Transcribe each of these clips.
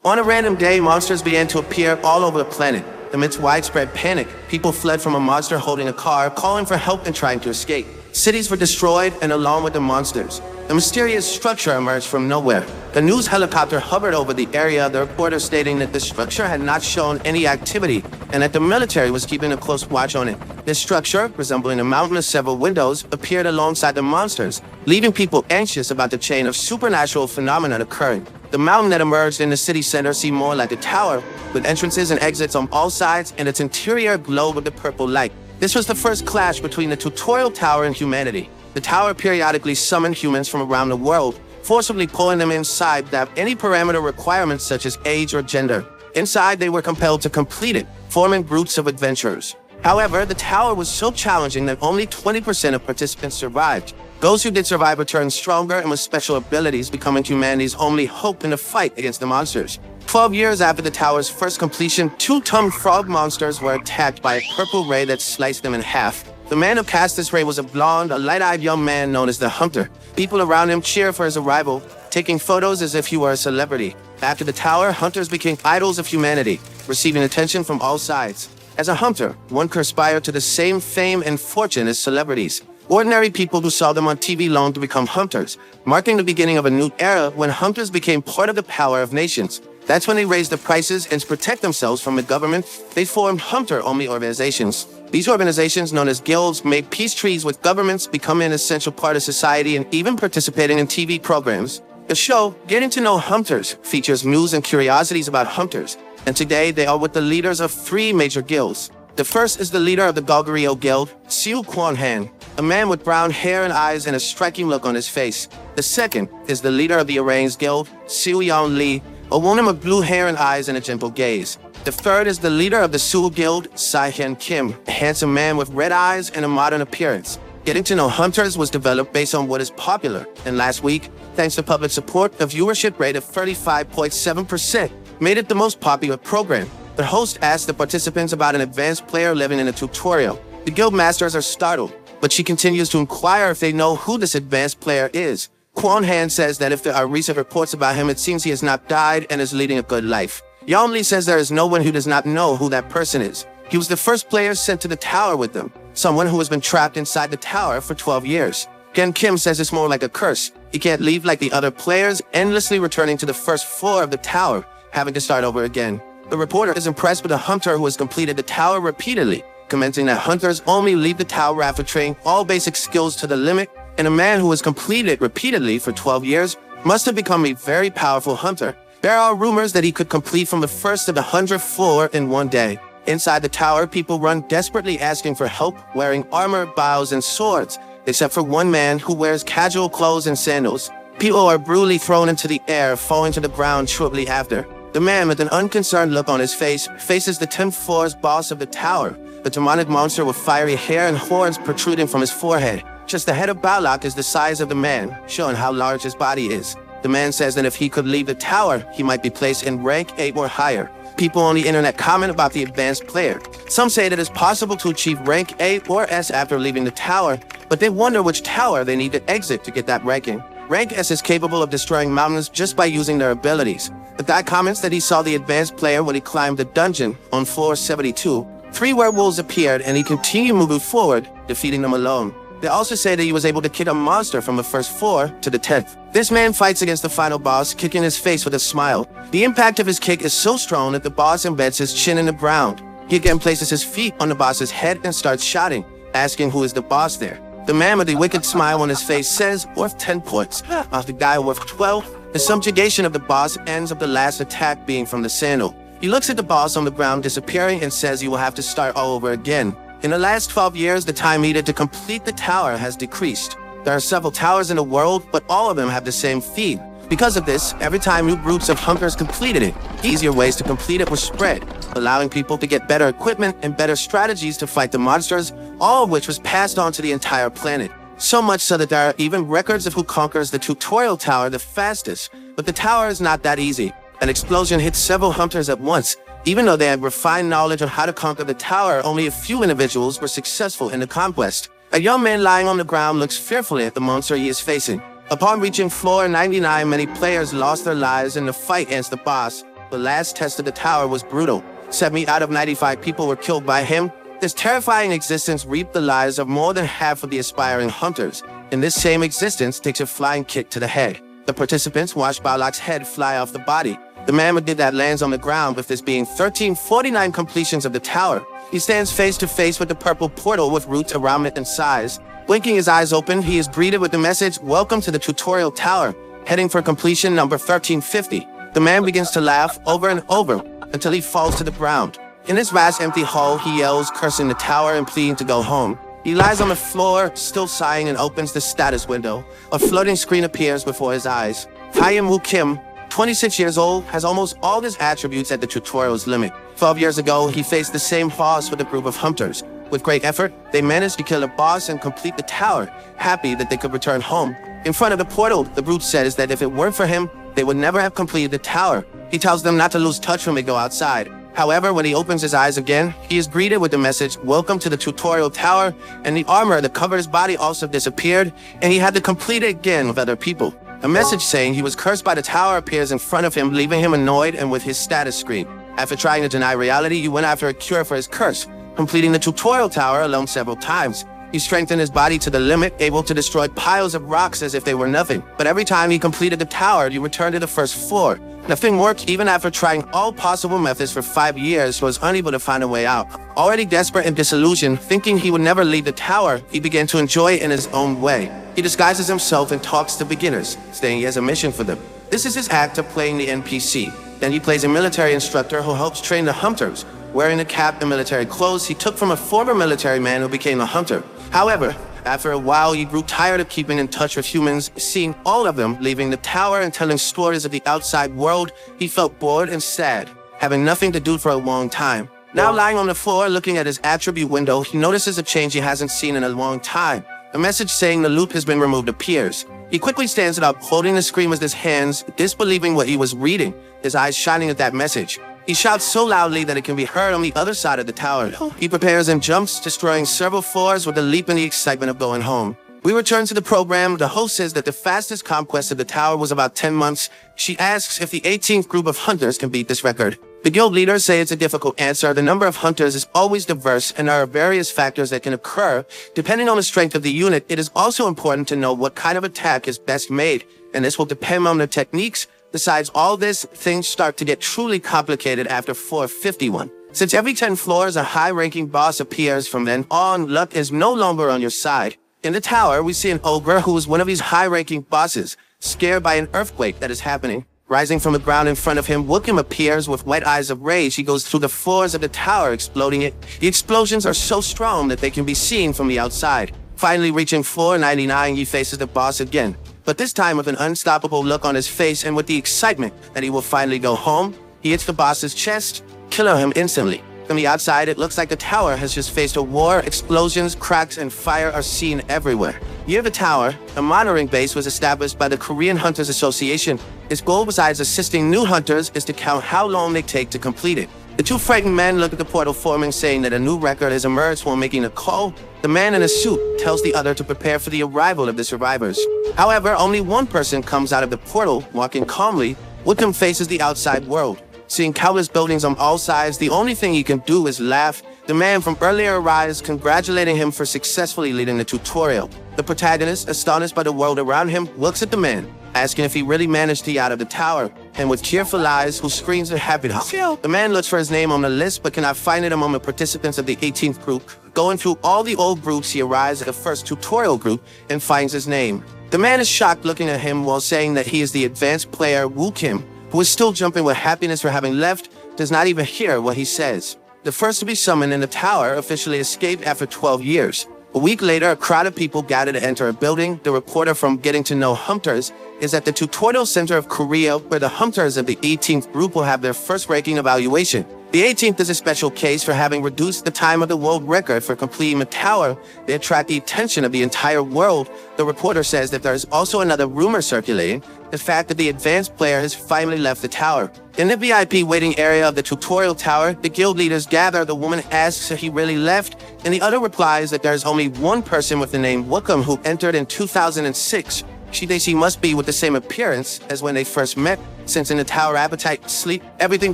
On a random day, monsters began to appear all over the planet. Amidst widespread panic, people fled from a monster holding a car, calling for help and trying to escape. Cities were destroyed, and along with the monsters, a mysterious structure emerged from nowhere. The news helicopter hovered over the area, the reporter stating that the structure had not shown any activity and that the military was keeping a close watch on it. This structure, resembling a mountain with several windows, appeared alongside the monsters, leaving people anxious about the chain of supernatural phenomena occurring. The mountain that emerged in the city center seemed more like a tower, with entrances and exits on all sides, and its interior glowed with the purple light. This was the first clash between the tutorial tower and humanity. The tower periodically summoned humans from around the world, forcibly pulling them inside without any parameter requirements such as age or gender. Inside, they were compelled to complete it, forming groups of adventurers. However, the tower was so challenging that only 20% of participants survived. Those who did survive returned stronger and with special abilities, becoming humanity's only hope in the fight against the monsters. 12 years after the tower's first completion, 2-ton frog monsters were attacked by a purple ray that sliced them in half. The man who cast this ray was a blonde, light-eyed young man known as the Hunter. People around him cheered for his arrival, taking photos as if he were a celebrity. After the tower, hunters became idols of humanity, receiving attention from all sides. As a hunter, one could aspire to the same fame and fortune as celebrities. Ordinary people who saw them on TV longed to become hunters, marking the beginning of a new era when hunters became part of the power of nations. That's when they raised the prices, and to protect themselves from the government, they formed hunter-only organizations. These organizations, known as guilds, made peace treaties with governments, becoming an essential part of society and even participating in TV programs. The show, Getting to Know Hunters, features news and curiosities about hunters, and today they are with the leaders of 3 major guilds. The first is the leader of the Goguryeo Guild, Siu Kwan-han, a man with brown hair and eyes and a striking look on his face. The second is the leader of the Arraigns Guild, Siu Yeon Lee, a woman with blue hair and eyes and a gentle gaze. The third is the leader of the Seoul Guild, Sai-Hyun Kim, a handsome man with red eyes and a modern appearance. Getting to Know Hunters was developed based on what is popular, and last week, thanks to public support, a viewership rate of 35.7% made it the most popular program. The host asked the participants about an advanced player living in a tutorial. The guild masters are startled, but she continues to inquire if they know who this advanced player is. Kwan-han says that if there are recent reports about him, it seems he has not died and is leading a good life. Yeon Lee says there is no one who does not know who that person is. He was the first player sent to the tower with them, someone who has been trapped inside the tower for 12 years. Gen Kim says it's more like a curse. He can't leave like the other players, endlessly returning to the first floor of the tower, having to start over again. The reporter is impressed with a hunter who has completed the tower repeatedly, commenting that hunters only leave the tower after training all basic skills to the limit, and a man who has completed it repeatedly for 12 years must have become a very powerful hunter. There are rumors that he could complete from the first to the 100th floor in one day. Inside the tower, people run desperately asking for help, wearing armor, bows, and swords, except for one man who wears casual clothes and sandals. People are brutally thrown into the air, falling to the ground shortly after. The man, with an unconcerned look on his face, faces the 10th floor's boss of the tower, the demonic monster with fiery hair and horns protruding from his forehead. Just the head of Balak is the size of the man, showing how large his body is. The man says that if he could leave the tower, he might be placed in rank 8 or higher. People on the internet comment about the advanced player. Some say that it's possible to achieve rank A or S after leaving the tower, but they wonder which tower they need to exit to get that ranking. Rank S is capable of destroying mountains just by using their abilities. The guy comments that he saw the advanced player when he climbed the dungeon on floor 72. 3 werewolves appeared and he continued moving forward, defeating them alone. They also say that he was able to kick a monster from the first floor to the 10th. This man fights against the final boss, kicking his face with a smile. The impact of his kick is so strong that the boss embeds his chin in the ground. He again places his feet on the boss's head and starts shouting, asking who is the boss there. The man with the wicked smile on his face says, worth 10 points. Off the guy worth 12, the subjugation of the boss ends with the last attack being from the sandal. He looks at the boss on the ground disappearing and says he will have to start all over again. In the last 12 years, the time needed to complete the tower has decreased. There are several towers in the world, but all of them have the same theme. Because of this, every time new groups of hunters completed it, easier ways to complete it were spread, allowing people to get better equipment and better strategies to fight the monsters, all of which was passed on to the entire planet. So much so that there are even records of who conquers the tutorial tower the fastest. But the tower is not that easy. An explosion hit several hunters at once. Even though they had refined knowledge on how to conquer the tower, only a few individuals were successful in the conquest. A young man lying on the ground looks fearfully at the monster he is facing. Upon reaching floor 99, many players lost their lives in the fight against the boss. The last test of the tower was brutal. 70 out of 95 people were killed by him. This terrifying existence reaped the lives of more than half of the aspiring hunters. In this same existence takes a flying kick to the head. The participants watched Balak's head fly off the body. The man who did that lands on the ground, with this being 1349 completions of the tower. He stands face to face with the purple portal with roots around it in size. Blinking his eyes open, he is greeted with the message, "Welcome to the tutorial tower," heading for completion number 1350. The man begins to laugh over and over until he falls to the ground. In this vast empty hall, he yells, cursing the tower and pleading to go home. He lies on the floor, still sighing, and opens the status window. A floating screen appears before his eyes. Hyam Woo Kim, 26 years old, has almost all his attributes at the tutorial's limit. 12 years ago, he faced the same boss with a group of hunters. With great effort, they managed to kill the boss and complete the tower, happy that they could return home. In front of the portal, the brute says that if it weren't for him, they would never have completed the tower. He tells them not to lose touch when they go outside. However, when he opens his eyes again, he is greeted with the message, "Welcome to the tutorial tower," and the armor that covered his body also disappeared, and he had to complete it again with other people. A message saying he was cursed by the tower appears in front of him, leaving him annoyed and with his status screen. After trying to deny reality, he went after a cure for his curse, completing the tutorial tower alone several times. He strengthened his body to the limit, able to destroy piles of rocks as if they were nothing. But every time he completed the tower, he returned to the first floor. Nothing worked. Even after trying all possible methods for 5 years, he was unable to find a way out. Already desperate and disillusioned, thinking he would never leave the tower, he began to enjoy it in his own way. He disguises himself and talks to beginners, saying he has a mission for them. This is his act of playing the NPC. Then he plays a military instructor who helps train the hunters. Wearing a cap and military clothes he took from a former military man who became a hunter. However, after a while, he grew tired of keeping in touch with humans, seeing all of them leaving the tower and telling stories of the outside world. He felt bored and sad, having nothing to do for a long time. Now lying on the floor, looking at his attribute window, he notices a change he hasn't seen in a long time. A message saying the loop has been removed appears. He quickly stands up, holding the screen with his hands, disbelieving what he was reading, his eyes shining at that message. He shouts so loudly that it can be heard on the other side of the tower. He prepares and jumps, destroying several floors with a leap in the excitement of going home. We return to the program. The host says that the fastest conquest of the tower was about 10 months. She asks if the 18th group of hunters can beat this record. The guild leaders say it's a difficult answer. The number of hunters is always diverse, and there are various factors that can occur. Depending on the strength of the unit, it is also important to know what kind of attack is best made, and this will depend on the techniques. Besides all this, things start to get truly complicated after 451. Since every 10 floors a high-ranking boss appears, from then on, luck is no longer on your side. In the tower, we see an ogre who is one of these high-ranking bosses, scared by an earthquake that is happening. Rising from the ground in front of him, Wookim appears with wet eyes of rage. He goes through the floors of the tower, exploding it. The explosions are so strong that they can be seen from the outside. Finally reaching floor 99, he faces the boss again. But this time with an unstoppable look on his face and with the excitement that he will finally go home, he hits the boss's chest, killing him instantly. From the outside, it looks like the tower has just faced a war. Explosions, cracks, and fire are seen everywhere. Near the tower, a monitoring base was established by the Korean Hunters Association. Its goal, besides assisting new hunters, is to count how long they take to complete it. The two frightened men look at the portal forming, saying that a new record has emerged while making a call. The man in a suit tells the other to prepare for the arrival of the survivors. However, only one person comes out of the portal, walking calmly. Wickham faces the outside world. Seeing countless buildings on all sides, the only thing he can do is laugh. The man from earlier arrives, congratulating him for successfully leading the tutorial. The protagonist, astonished by the world around him, looks at the man, asking if he really managed to get out of the tower, and with tearful eyes, who screams with happiness. The man looks for his name on the list, but cannot find it among the participants of the 18th group. Going through all the old groups, he arrives at the first tutorial group and finds his name. The man is shocked, looking at him while saying that he is the advanced player Woo Kim, who is still jumping with happiness for having left, does not even hear what he says. The first to be summoned in the tower officially escaped after 12 years. A week later, a crowd of people gather to enter a building. The reporter from Getting to Know Hunters is at the Tutorial Center of Korea, where the hunters of the 18th group will have their first ranking evaluation. The 18th is a special case for having reduced the time of the world record for completing the tower. They attract the attention of the entire world. The reporter says that there is also another rumor circulating, the fact that the advanced player has finally left the tower. In the VIP waiting area of the tutorial tower, the guild leaders gather. The woman asks if he really left, and the other replies that there is only one person with the name Wookham who entered in 2006. She thinks he must be with the same appearance as when they first met, since in the tower appetite, sleep, everything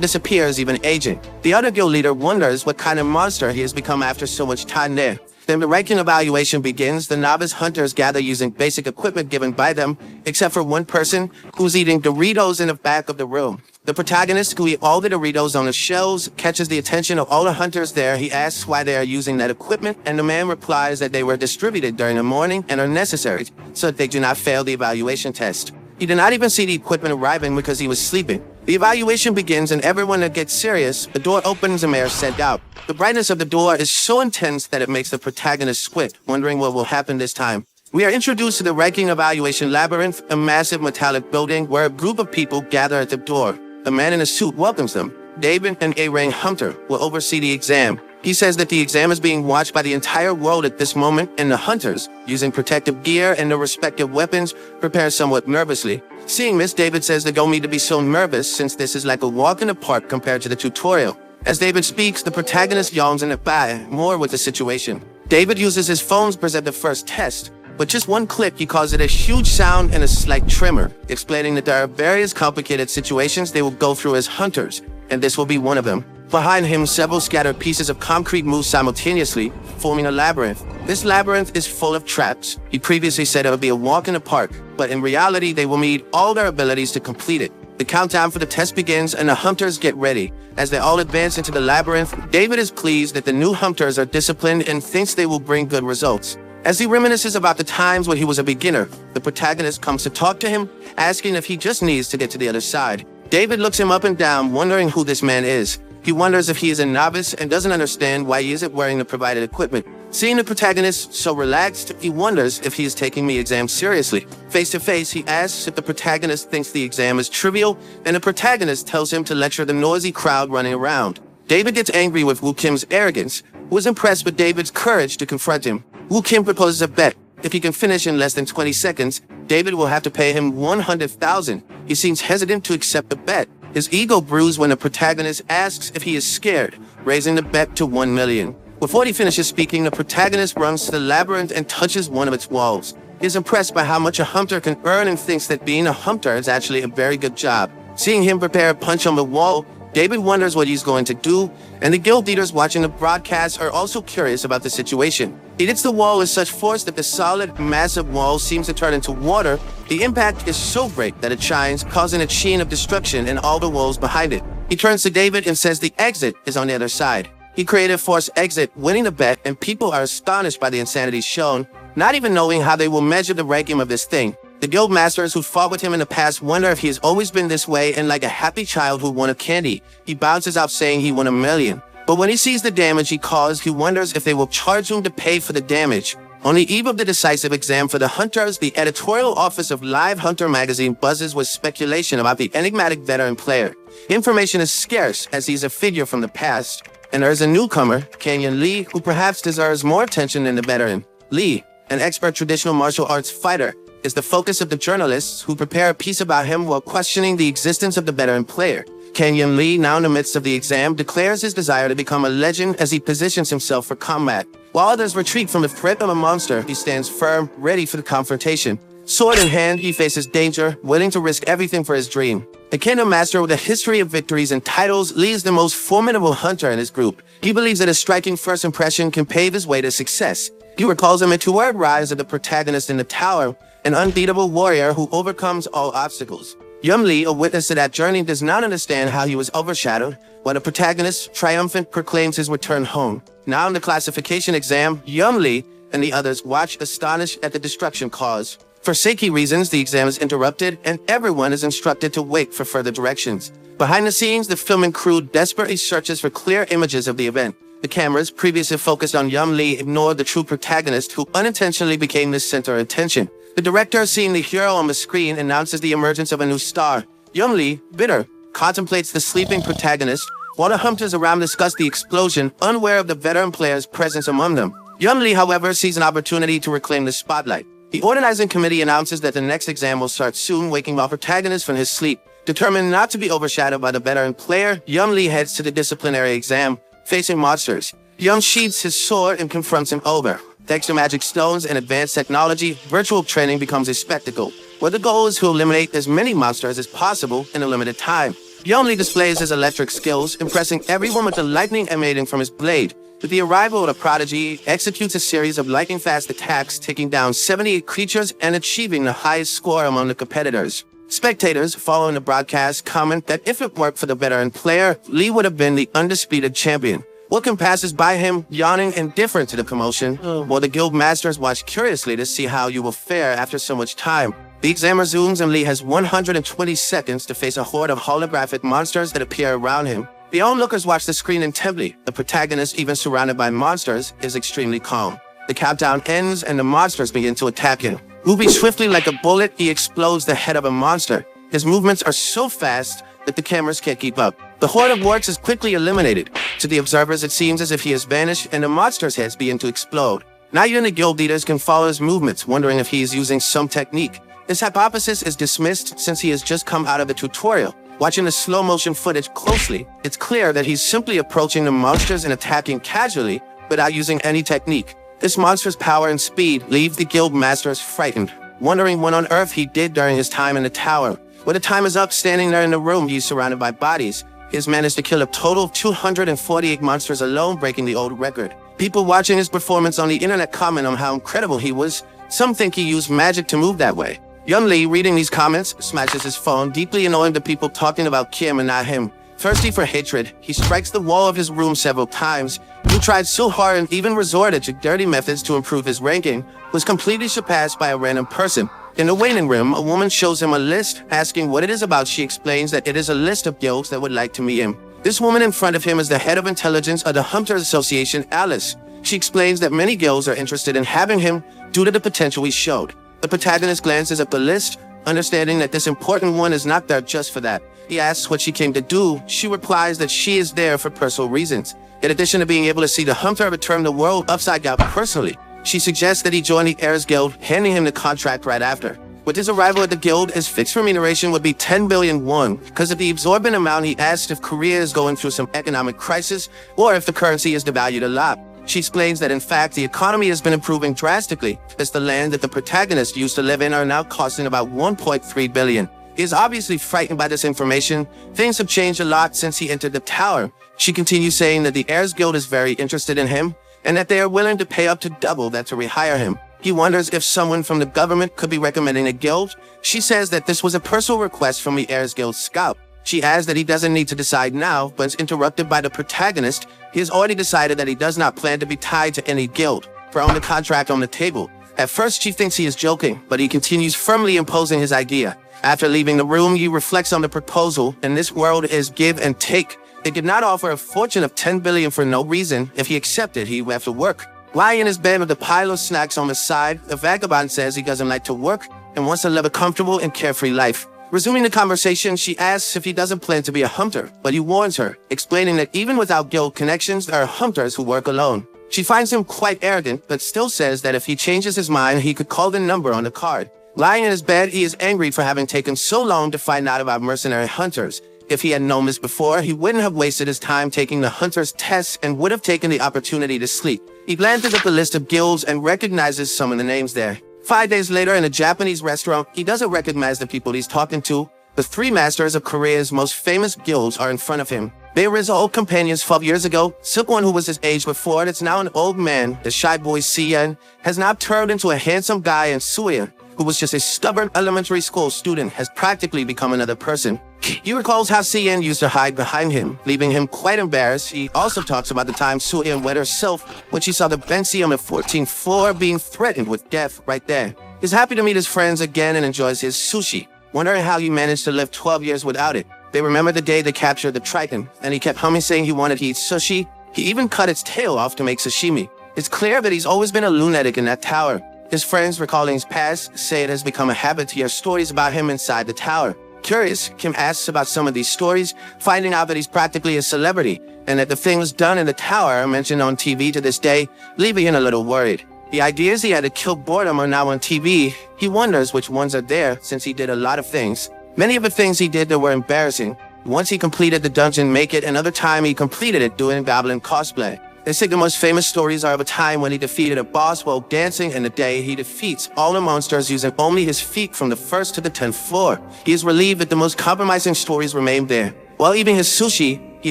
disappears, even aging. The other guild leader wonders what kind of monster he has become after so much time there. Then the ranking evaluation begins. The novice hunters gather using basic equipment given by them, except for one person who's eating Doritos in the back of the room. The protagonist, who eats all the Doritos on the shelves, catches the attention of all the hunters there. He asks why they are using that equipment, and the man replies that they were distributed during the morning and are necessary so that they do not fail the evaluation test. He did not even see the equipment arriving because he was sleeping. The evaluation begins, and everyone that gets serious, the door opens and they are sent out. The brightness of the door is so intense that it makes the protagonist squint, wondering what will happen this time. We are introduced to the ranking evaluation labyrinth, a massive metallic building where a group of people gather at the door. A man in a suit welcomes them. David, an A-rank hunter, will oversee the exam. He says that the exam is being watched by the entire world at this moment, and the hunters, using protective gear and their respective weapons, prepare somewhat nervously. Seeing this, David says they don't need to be so nervous, since this is like a walk in the park compared to the tutorial. As David speaks, the protagonist yawns in the back, more with the situation. David uses his phone to present the first test. With just one click, he calls it a huge sound and a slight tremor, explaining that there are various complicated situations they will go through as hunters, and this will be one of them. Behind him, several scattered pieces of concrete move simultaneously, forming a labyrinth. This labyrinth is full of traps. He previously said it would be a walk in the park, but in reality, they will need all their abilities to complete it. The countdown for the test begins, and the hunters get ready. As they all advance into the labyrinth, David is pleased that the new hunters are disciplined and thinks they will bring good results. As he reminisces about the times when he was a beginner, the protagonist comes to talk to him, asking if he just needs to get to the other side. David looks him up and down, wondering who this man is. He wonders if he is a novice and doesn't understand why he isn't wearing the provided equipment. Seeing the protagonist so relaxed, he wonders if he is taking the exam seriously. Face to face, he asks if the protagonist thinks the exam is trivial, and the protagonist tells him to lecture the noisy crowd running around. David gets angry with Woo Kim's arrogance, who is impressed with David's courage to confront him. Woo Kim proposes a bet. If he can finish in less than 20 seconds, David will have to pay him $100,000. He seems hesitant to accept the bet. His ego bruised when the protagonist asks if he is scared, raising the bet to $1 million. Before he finishes speaking, the protagonist runs to the labyrinth and touches one of its walls. He is impressed by how much a hunter can earn and thinks that being a hunter is actually a very good job. Seeing him prepare a punch on the wall, David wonders what he's going to do, and the guild leaders watching the broadcast are also curious about the situation. He hits the wall with such force that the solid, massive wall seems to turn into water. The impact is so great that it shines, causing a sheen of destruction in all the walls behind it. He turns to David and says the exit is on the other side. He created forced exit, winning the bet, and people are astonished by the insanity shown, not even knowing how they will measure the ranking of this thing. The guild masters who fought with him in the past wonder if he has always been this way, and like a happy child who won a candy, he bounces out saying he won $1 million. But when he sees the damage he caused, he wonders if they will charge him to pay for the damage. On the eve of the decisive exam for the hunters, the editorial office of Live Hunter magazine buzzes with speculation about the enigmatic veteran player. Information is scarce as he's a figure from the past, and there is a newcomer, Canyon Lee, who perhaps deserves more attention than the veteran. Lee, an expert traditional martial arts fighter, is the focus of the journalists who prepare a piece about him while questioning the existence of the veteran player. Canyon Lee, now in the midst of the exam, declares his desire to become a legend as he positions himself for combat. While others retreat from the threat of a monster, he stands firm, ready for the confrontation. Sword in hand, he faces danger, willing to risk everything for his dream. A kingdom master with a history of victories and titles, Lee is the most formidable hunter in his group. He believes that a striking first impression can pave his way to success. He recalls him into word rise of the protagonist in the tower, an unbeatable warrior who overcomes all obstacles. Yum Lee, a witness to that journey, does not understand how he was overshadowed, while the protagonist, triumphant, proclaims his return home. Now in the classification exam, Yum Lee and the others watch astonished at the destruction caused. For safety reasons, the exam is interrupted, and everyone is instructed to wait for further directions. Behind the scenes, the filming crew desperately searches for clear images of the event. The cameras, previously focused on Yum Lee, ignored the true protagonist, who unintentionally became the center of attention. The director, seeing the hero on the screen, announces the emergence of a new star. Yum Lee, bitter, contemplates the sleeping protagonist, while the hunters around discuss the explosion, unaware of the veteran player's presence among them. Yum Lee, however, sees an opportunity to reclaim the spotlight. The organizing committee announces that the next exam will start soon, waking our protagonist from his sleep. Determined not to be overshadowed by the veteran player, Yum Lee heads to the disciplinary exam, facing monsters. Yum sheathes his sword and confronts him over. Thanks to magic stones and advanced technology, virtual training becomes a spectacle. where the goal is to eliminate as many monsters as possible in a limited time. He only displays his electric skills, impressing everyone with the lightning emanating from his blade. With the arrival of the prodigy, he executes a series of lightning-fast attacks, taking down 78 creatures and achieving the highest score among the competitors. Spectators, following the broadcast, comment that if it worked for the veteran player, Lee would have been the undisputed champion. Wickham passes by him, yawning, indifferent to the commotion, while the guild masters watch curiously to see how you will fare after so much time. The exam resumes and Lee has 120 seconds to face a horde of holographic monsters that appear around him. The onlookers watch the screen intently. The protagonist, even surrounded by monsters, is extremely calm. The countdown ends and the monsters begin to attack him. Moving swiftly like a bullet, he explodes the head of a monster. His movements are so fast that the cameras can't keep up. The horde of works is quickly eliminated. To the observers, it seems as if he has vanished and the monsters' heads begin to explode. Now even the guild leaders can follow his movements, wondering if he is using some technique. This hypothesis is dismissed since he has just come out of the tutorial. Watching the slow-motion footage closely, it's clear that he's simply approaching the monsters and attacking casually without using any technique. This monster's power and speed leave the guild masters frightened, wondering what on earth he did during his time in the tower. When the time is up, standing there in the room, he's surrounded by bodies. He has managed to kill a total of 248 monsters alone, breaking the old record. People watching his performance on the internet comment on how incredible he was. Some think he used magic to move that way. Young Lee, reading these comments, smashes his phone, deeply annoying the people talking about Kim and not him. Thirsty for hatred, he strikes the wall of his room several times. He tried so hard and even resorted to dirty methods to improve his ranking, was completely surpassed by a random person. In the waiting room, a woman shows him a list, asking what it is about. She explains that it is a list of guilds that would like to meet him. This woman in front of him is the head of intelligence of the Hunters Association, Alice. She explains that many guilds are interested in having him due to the potential he showed. The protagonist glances at the list, understanding that this important one is not there just for that. He asks what she came to do. She replies that she is there for personal reasons. In addition to being able to see the Hunter return the world upside down personally, she suggests that he join the Heirs Guild, handing him the contract right after. With his arrival at the guild, his fixed remuneration would be 10 billion won, because of the exorbitant amount he asked if Korea is going through some economic crisis, or if the currency is devalued a lot. She explains that in fact the economy has been improving drastically, as the land that the protagonist used to live in are now costing about 1.3 billion. He is obviously frightened by this information. Things have changed a lot since he entered the tower. She continues saying that the Heirs Guild is very interested in him, and that they are willing to pay up to double that to rehire him. He wonders if someone from the government could be recommending a guild. She says that this was a personal request from the Heirs Guild scout. She adds that he doesn't need to decide now, but is interrupted by the protagonist. He has already decided that he does not plan to be tied to any guild, throwing the contract on the table. At first, she thinks he is joking, but he continues firmly imposing his idea. After leaving the room, he reflects on the proposal, and this world is give and take. They did not offer a fortune of 10 billion for no reason. If he accepted, he would have to work. Lying in his bed with a pile of snacks on the side, the vagabond says he doesn't like to work and wants to live a comfortable and carefree life. Resuming the conversation, she asks if he doesn't plan to be a hunter, but he warns her, explaining that even without guild connections, there are hunters who work alone. She finds him quite arrogant, but still says that if he changes his mind, he could call the number on the card. Lying in his bed, he is angry for having taken so long to find out about mercenary hunters. If he had known this before, he wouldn't have wasted his time taking the hunter's tests and would have taken the opportunity to sleep. He glances at the list of guilds and recognizes some of the names there. 5 days later, in a Japanese restaurant, he doesn't recognize the people he's talking to. The three masters of Korea's most famous guilds are in front of him. They were his old companions 12 years ago. Silkwon, who was his age before, that's now an old man, the shy boy Siyen, has now turned into a handsome guy, and Suya, who was just a stubborn elementary school student, has practically become another person. He recalls how Siyen used to hide behind him, leaving him quite embarrassed. He also talks about the time Suya wet herself when she saw the Bensi on the 14th floor being threatened with death right there. He's happy to meet his friends again and enjoys his sushi, wondering how he managed to live 12 years without it. They remember the day they captured the Triton, and he kept humming saying he wanted to eat sushi. He even cut its tail off to make sashimi. It's clear that he's always been a lunatic in that tower. His friends, recalling his past, say it has become a habit to hear stories about him inside the tower. Curious, Kim asks about some of these stories, finding out that he's practically a celebrity, and that the things done in the tower are mentioned on TV to this day, leaving him a little worried. The ideas he had to kill boredom are now on TV. He wonders which ones are there, since he did a lot of things. Many of the things he did that were embarrassing. Once he completed the dungeon Make It, another time he completed it doing goblin cosplay. They say the most famous stories are of a time when he defeated a boss while dancing and the day he defeats all the monsters using only his feet from the 1st to the 10th floor. He is relieved that the most compromising stories remain there. While eating his sushi, he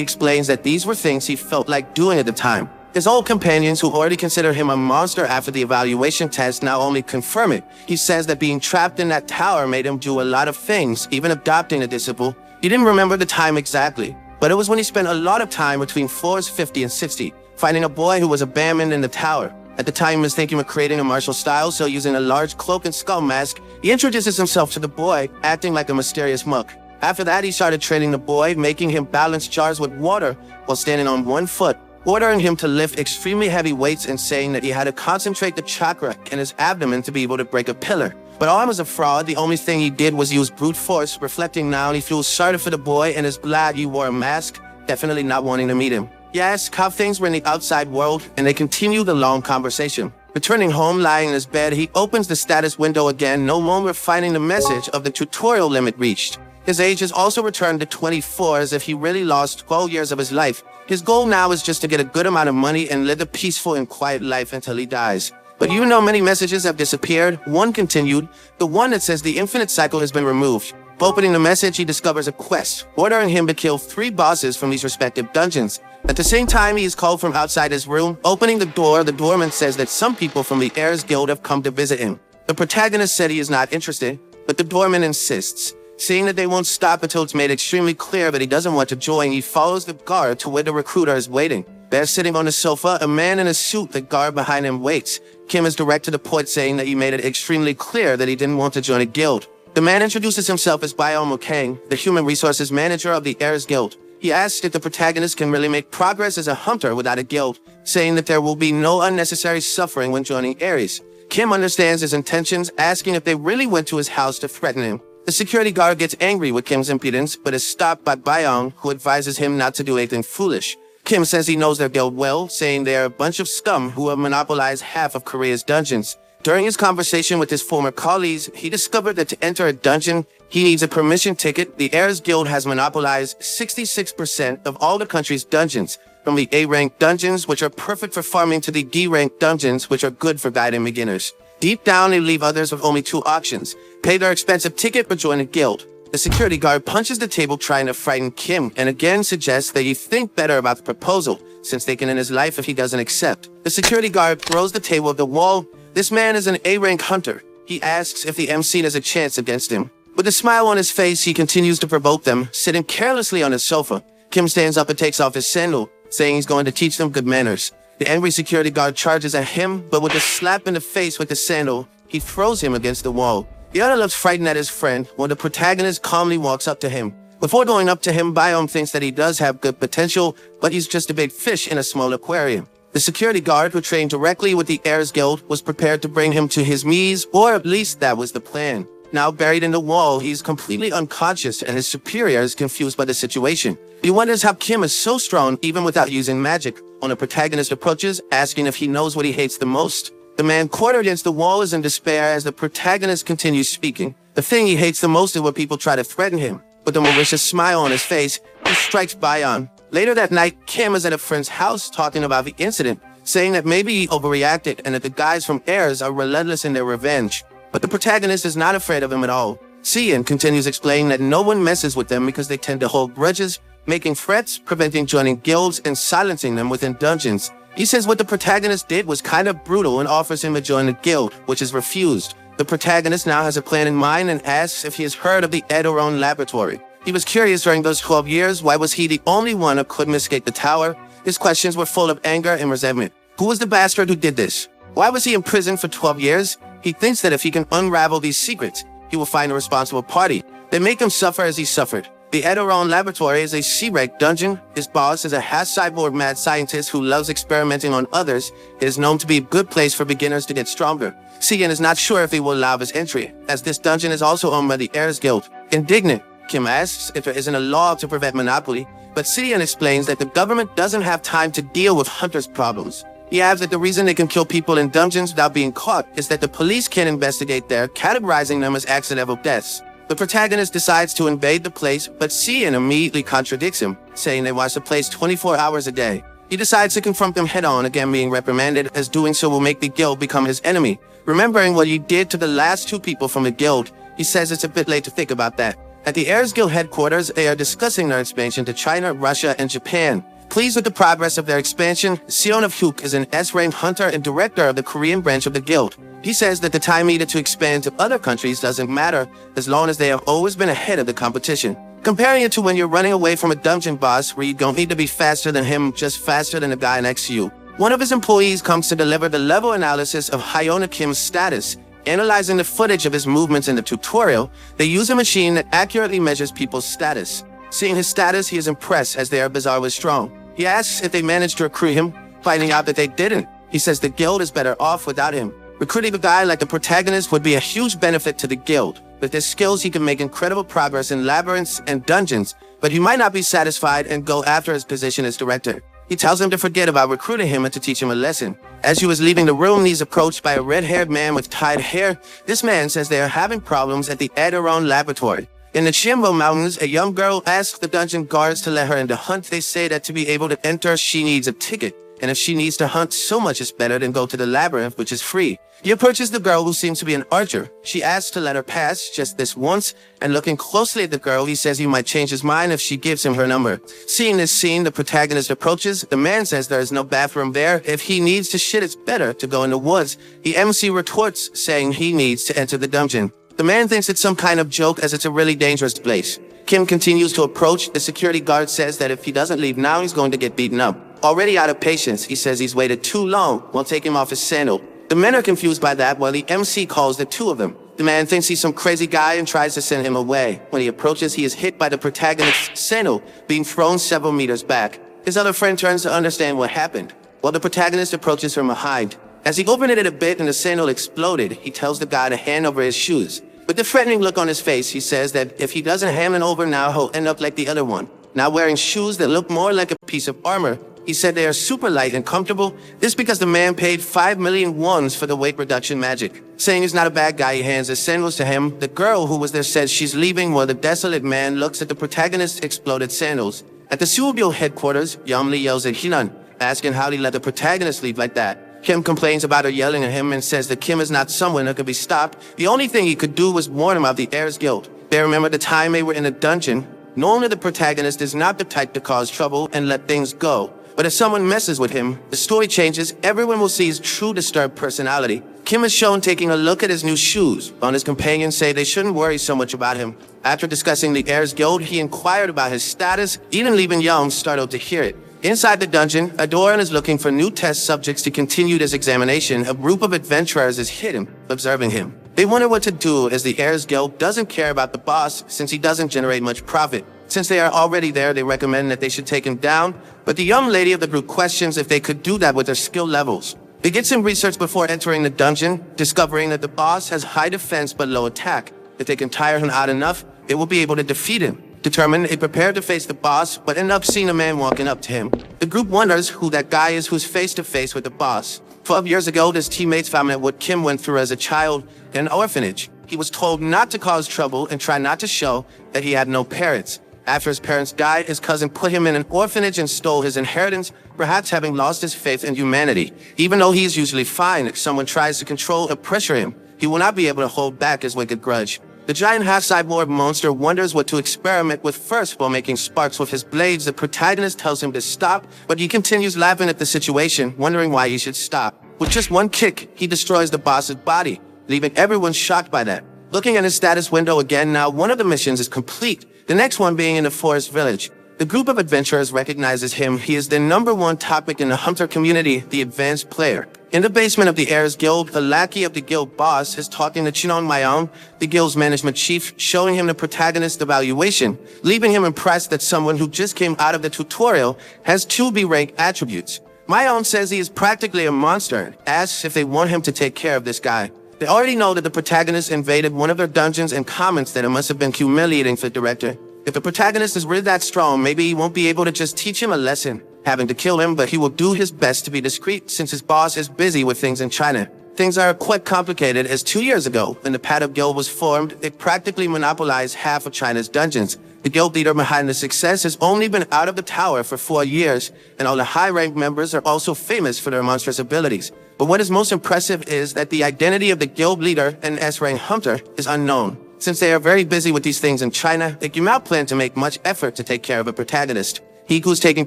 explains that these were things he felt like doing at the time. His old companions, who already considered him a monster after the evaluation test, now only confirm it. He says that being trapped in that tower made him do a lot of things, even adopting a disciple. He didn't remember the time exactly, but it was when he spent a lot of time between floors 50 and 60, finding a boy who was abandoned in the tower. At the time, he was thinking of creating a martial style, so using a large cloak and skull mask, he introduces himself to the boy, acting like a mysterious monk. After that, he started training the boy, making him balance jars with water while standing on one foot, ordering him to lift extremely heavy weights and saying that he had to concentrate the chakra in his abdomen to be able to break a pillar. But all was a fraud. The only thing he did was use brute force. Reflecting now, he feels sorry for the boy and is glad he wore a mask, definitely not wanting to meet him. He asks how things were in the outside world, and they continue the long conversation. Returning home, lying in his bed, he opens the status window again, no longer finding the message of the tutorial limit reached. His age has also returned to 24, as if he really lost 12 years of his life. His goal now is just to get a good amount of money and live a peaceful and quiet life until he dies. But even though many messages have disappeared, one continued, the one that says the infinite cycle has been removed. Opening the message, he discovers a quest, ordering him to kill 3 bosses from these respective dungeons. At the same time, he is called from outside his room. Opening the door, the doorman says that some people from the Heirs Guild have come to visit him. The protagonist said he is not interested, but the doorman insists. Seeing that they won't stop until it's made extremely clear that he doesn't want to join, he follows the guard to where the recruiter is waiting. There, sitting on the sofa, a man in a suit. The guard behind him waits. Kim is direct to the point, saying that he made it extremely clear that he didn't want to join a guild. The man introduces himself as Biomo Kang, the human resources manager of the Heirs Guild. He asks if the protagonist can really make progress as a hunter without a guild, saying that there will be no unnecessary suffering when joining Ares. Kim understands his intentions, asking if they really went to his house to threaten him. The security guard gets angry with Kim's impudence, but is stopped by Byong, who advises him not to do anything foolish. Kim says he knows their guild well, saying they are a bunch of scum who have monopolized half of Korea's dungeons. During his conversation with his former colleagues, he discovered that to enter a dungeon, he needs a permission ticket. The Heirs Guild has monopolized 66% of all the country's dungeons, from the A-rank dungeons, which are perfect for farming, to the D-rank dungeons, which are good for guiding beginners. Deep down, they leave others with only 2 options: pay their expensive ticket or join a guild. The security guard punches the table, trying to frighten Kim, and again suggests that he think better about the proposal, since they can end his life if he doesn't accept. The security guard throws the table at the wall. This man is an A-rank hunter. He asks if the MC has a chance against him. With a smile on his face, he continues to provoke them, sitting carelessly on his sofa. Kim stands up and takes off his sandal, saying he's going to teach them good manners. The angry security guard charges at him, but with a slap in the face with the sandal, he throws him against the wall. The other looks frightened at his friend, while the protagonist calmly walks up to him. Before going up to him, Byom thinks that he does have good potential, but he's just a big fish in a small aquarium. The security guard, who trained directly with the Heirs Guild, was prepared to bring him to his knees, or at least that was the plan. Now buried in the wall, he's completely unconscious, and his superior is confused by the situation. He wonders how Kim is so strong even without using magic. When the protagonist approaches, asking if he knows what he hates the most, the man quartered against the wall is in despair as the protagonist continues speaking. The thing he hates the most is when people try to threaten him. With a malicious smile on his face, he strikes Bayon. Later that night, Kim is at a friend's house talking about the incident, saying that maybe he overreacted and that the guys from Heirs are relentless in their revenge. But the protagonist is not afraid of him at all. Cian continues explaining that no one messes with them because they tend to hold grudges, making threats, preventing joining guilds, and silencing them within dungeons. He says what the protagonist did was kind of brutal and offers him to join the guild, which is refused. The protagonist now has a plan in mind and asks if he has heard of the Edoron laboratory. He was curious during those 12 years, why was he the only one who couldn't escape the tower? His questions were full of anger and resentment. Who was the bastard who did this? Why was he in prison for 12 years? He thinks that if he can unravel these secrets, he will find a responsible party. They make him suffer as he suffered. The Edoron laboratory is a C-rank dungeon. His boss is a half-cyborg mad scientist who loves experimenting on others. It is known to be a good place for beginners to get stronger. Cian is not sure if he will allow his entry, as this dungeon is also owned by the Heirs Guild. Indignant, Kim asks if there isn't a law to prevent monopoly, but Cian explains that the government doesn't have time to deal with hunters' problems. He adds that the reason they can kill people in dungeons without being caught is that the police can't investigate their categorizing them as accidental deaths. The protagonist decides to invade the place, but Cian immediately contradicts him, saying they watch the place 24 hours a day. He decides to confront them head-on, again being reprimanded, as doing so will make the guild become his enemy. Remembering what he did to the last two people from the guild, he says it's a bit late to think about that. At the Heirs Guild headquarters, they are discussing their expansion to China, Russia, and Japan. Pleased with the progress of their expansion, Seon of Hyuk is an S-rank hunter and director of the Korean branch of the guild. He says that the time needed to expand to other countries doesn't matter as long as they have always been ahead of the competition. Comparing it to when you're running away from a dungeon boss where you don't need to be faster than him, just faster than the guy next to you. One of his employees comes to deliver the level analysis of Hyuna Kim's status. Analyzing the footage of his movements in the tutorial, they use a machine that accurately measures people's status. Seeing his status, he is impressed as they are bizarrely strong. He asks if they managed to recruit him, finding out that they didn't. He says the guild is better off without him. Recruiting a guy like the protagonist would be a huge benefit to the guild. With his skills, he can make incredible progress in labyrinths and dungeons, but he might not be satisfied and go after his position as director. He tells him to forget about recruiting him and to teach him a lesson. As he was leaving the room, he's approached by a red-haired man with tied hair. This man says they are having problems at the Adiron laboratory. In the Chimbo Mountains, a young girl asks the dungeon guards to let her in to hunt. They say that to be able to enter, she needs a ticket. And if she needs to hunt, so much is better than go to the labyrinth, which is free. He approaches the girl, who seems to be an archer. She asks to let her pass just this once, and looking closely at the girl, he says he might change his mind if she gives him her number. Seeing this scene, the protagonist approaches. The man says there is no bathroom there. If he needs to shit, it's better to go in the woods. The MC retorts, saying he needs to enter the dungeon. The man thinks it's some kind of joke, as it's a really dangerous place. Kim continues to approach. The security guard says that if he doesn't leave now, he's going to get beaten up. Already out of patience, he says he's waited too long. We'll take him off his sandal. The men are confused by that, while the MC calls the two of them. The man thinks he's some crazy guy and tries to send him away. When he approaches, he is hit by the protagonist's sandal, being thrown several meters back. His other friend turns to understand what happened, while the protagonist approaches from behind. As he opened it a bit and the sandal exploded, he tells the guy to hand over his shoes. With the threatening look on his face, he says that if he doesn't hand it over now, he'll end up like the other one, now wearing shoes that look more like a piece of armor. He said they are super light and comfortable. This because the man paid 5 million wons for the weight reduction magic. Saying he's not a bad guy, he hands his sandals to him. The girl who was there says she's leaving, while the desolate man looks at the protagonist's exploded sandals. At the Suwobyo headquarters, Yamli yells at Hinan, asking how he let the protagonist leave like that. Kim complains about her yelling at him and says that Kim is not someone that could be stopped. The only thing he could do was warn him of the Heirs Guild. They remember the time they were in a dungeon. Knowing that the protagonist is not the type to cause trouble and let things go. But if someone messes with him, the story changes. Everyone will see his true disturbed personality. Kim is shown taking a look at his new shoes, while his companions say they shouldn't worry so much about him. After discussing the Heirs Guild, he inquired about his status. Even Lee Young startled to hear it. Inside the dungeon, Adoran is looking for new test subjects to continue this examination. A group of adventurers is hidden, observing him. They wonder what to do, as the Heirs Guild doesn't care about the boss since he doesn't generate much profit. Since they are already there, they recommend that they should take him down, but the young lady of the group questions if they could do that with their skill levels. They get some research before entering the dungeon, discovering that the boss has high defense but low attack. If they can tire him out enough, they will be able to defeat him. Determined, they prepare to face the boss, but end up seeing a man walking up to him. The group wonders who that guy is who's face to face with the boss. 12 years ago, his teammates found out what Kim went through as a child in an orphanage. He was told not to cause trouble and try not to show that he had no parents. After his parents died, his cousin put him in an orphanage and stole his inheritance, perhaps having lost his faith in humanity. Even though he is usually fine, if someone tries to control or pressure him, he will not be able to hold back his wicked grudge. The giant half-cyborg monster wonders what to experiment with first. While making sparks with his blades, the protagonist tells him to stop, but he continues laughing at the situation, wondering why he should stop. With just one kick, he destroys the boss's body, leaving everyone shocked by that. Looking at his status window again now, one of the missions is complete, the next one being in the forest village. The group of adventurers recognizes him. He is the #1 topic in the hunter community, the advanced player. In the basement of the Heirs Guild, the lackey of the guild boss is talking to Chinon Mayon, the guild's management chief, showing him the protagonist's evaluation, leaving him impressed that someone who just came out of the tutorial has 2 B-rank attributes. Mayon says he is practically a monster and asks if they want him to take care of this guy. They already know that the protagonist invaded one of their dungeons and comments that it must have been humiliating for the director. If the protagonist is really that strong, maybe he won't be able to just teach him a lesson, having to kill him, but he will do his best to be discreet since his boss is busy with things in China. Things are quite complicated, as 2 years ago, when the Paddock Guild was formed, they practically monopolized half of China's dungeons. The guild leader behind the success has only been out of the tower for 4 years, and all the high-ranked members are also famous for their monstrous abilities. But what is most impressive is that the identity of the guild leader and S-rank hunter is unknown. Since they are very busy with these things in China, they do not plan to make much effort to take care of a protagonist. He who's taking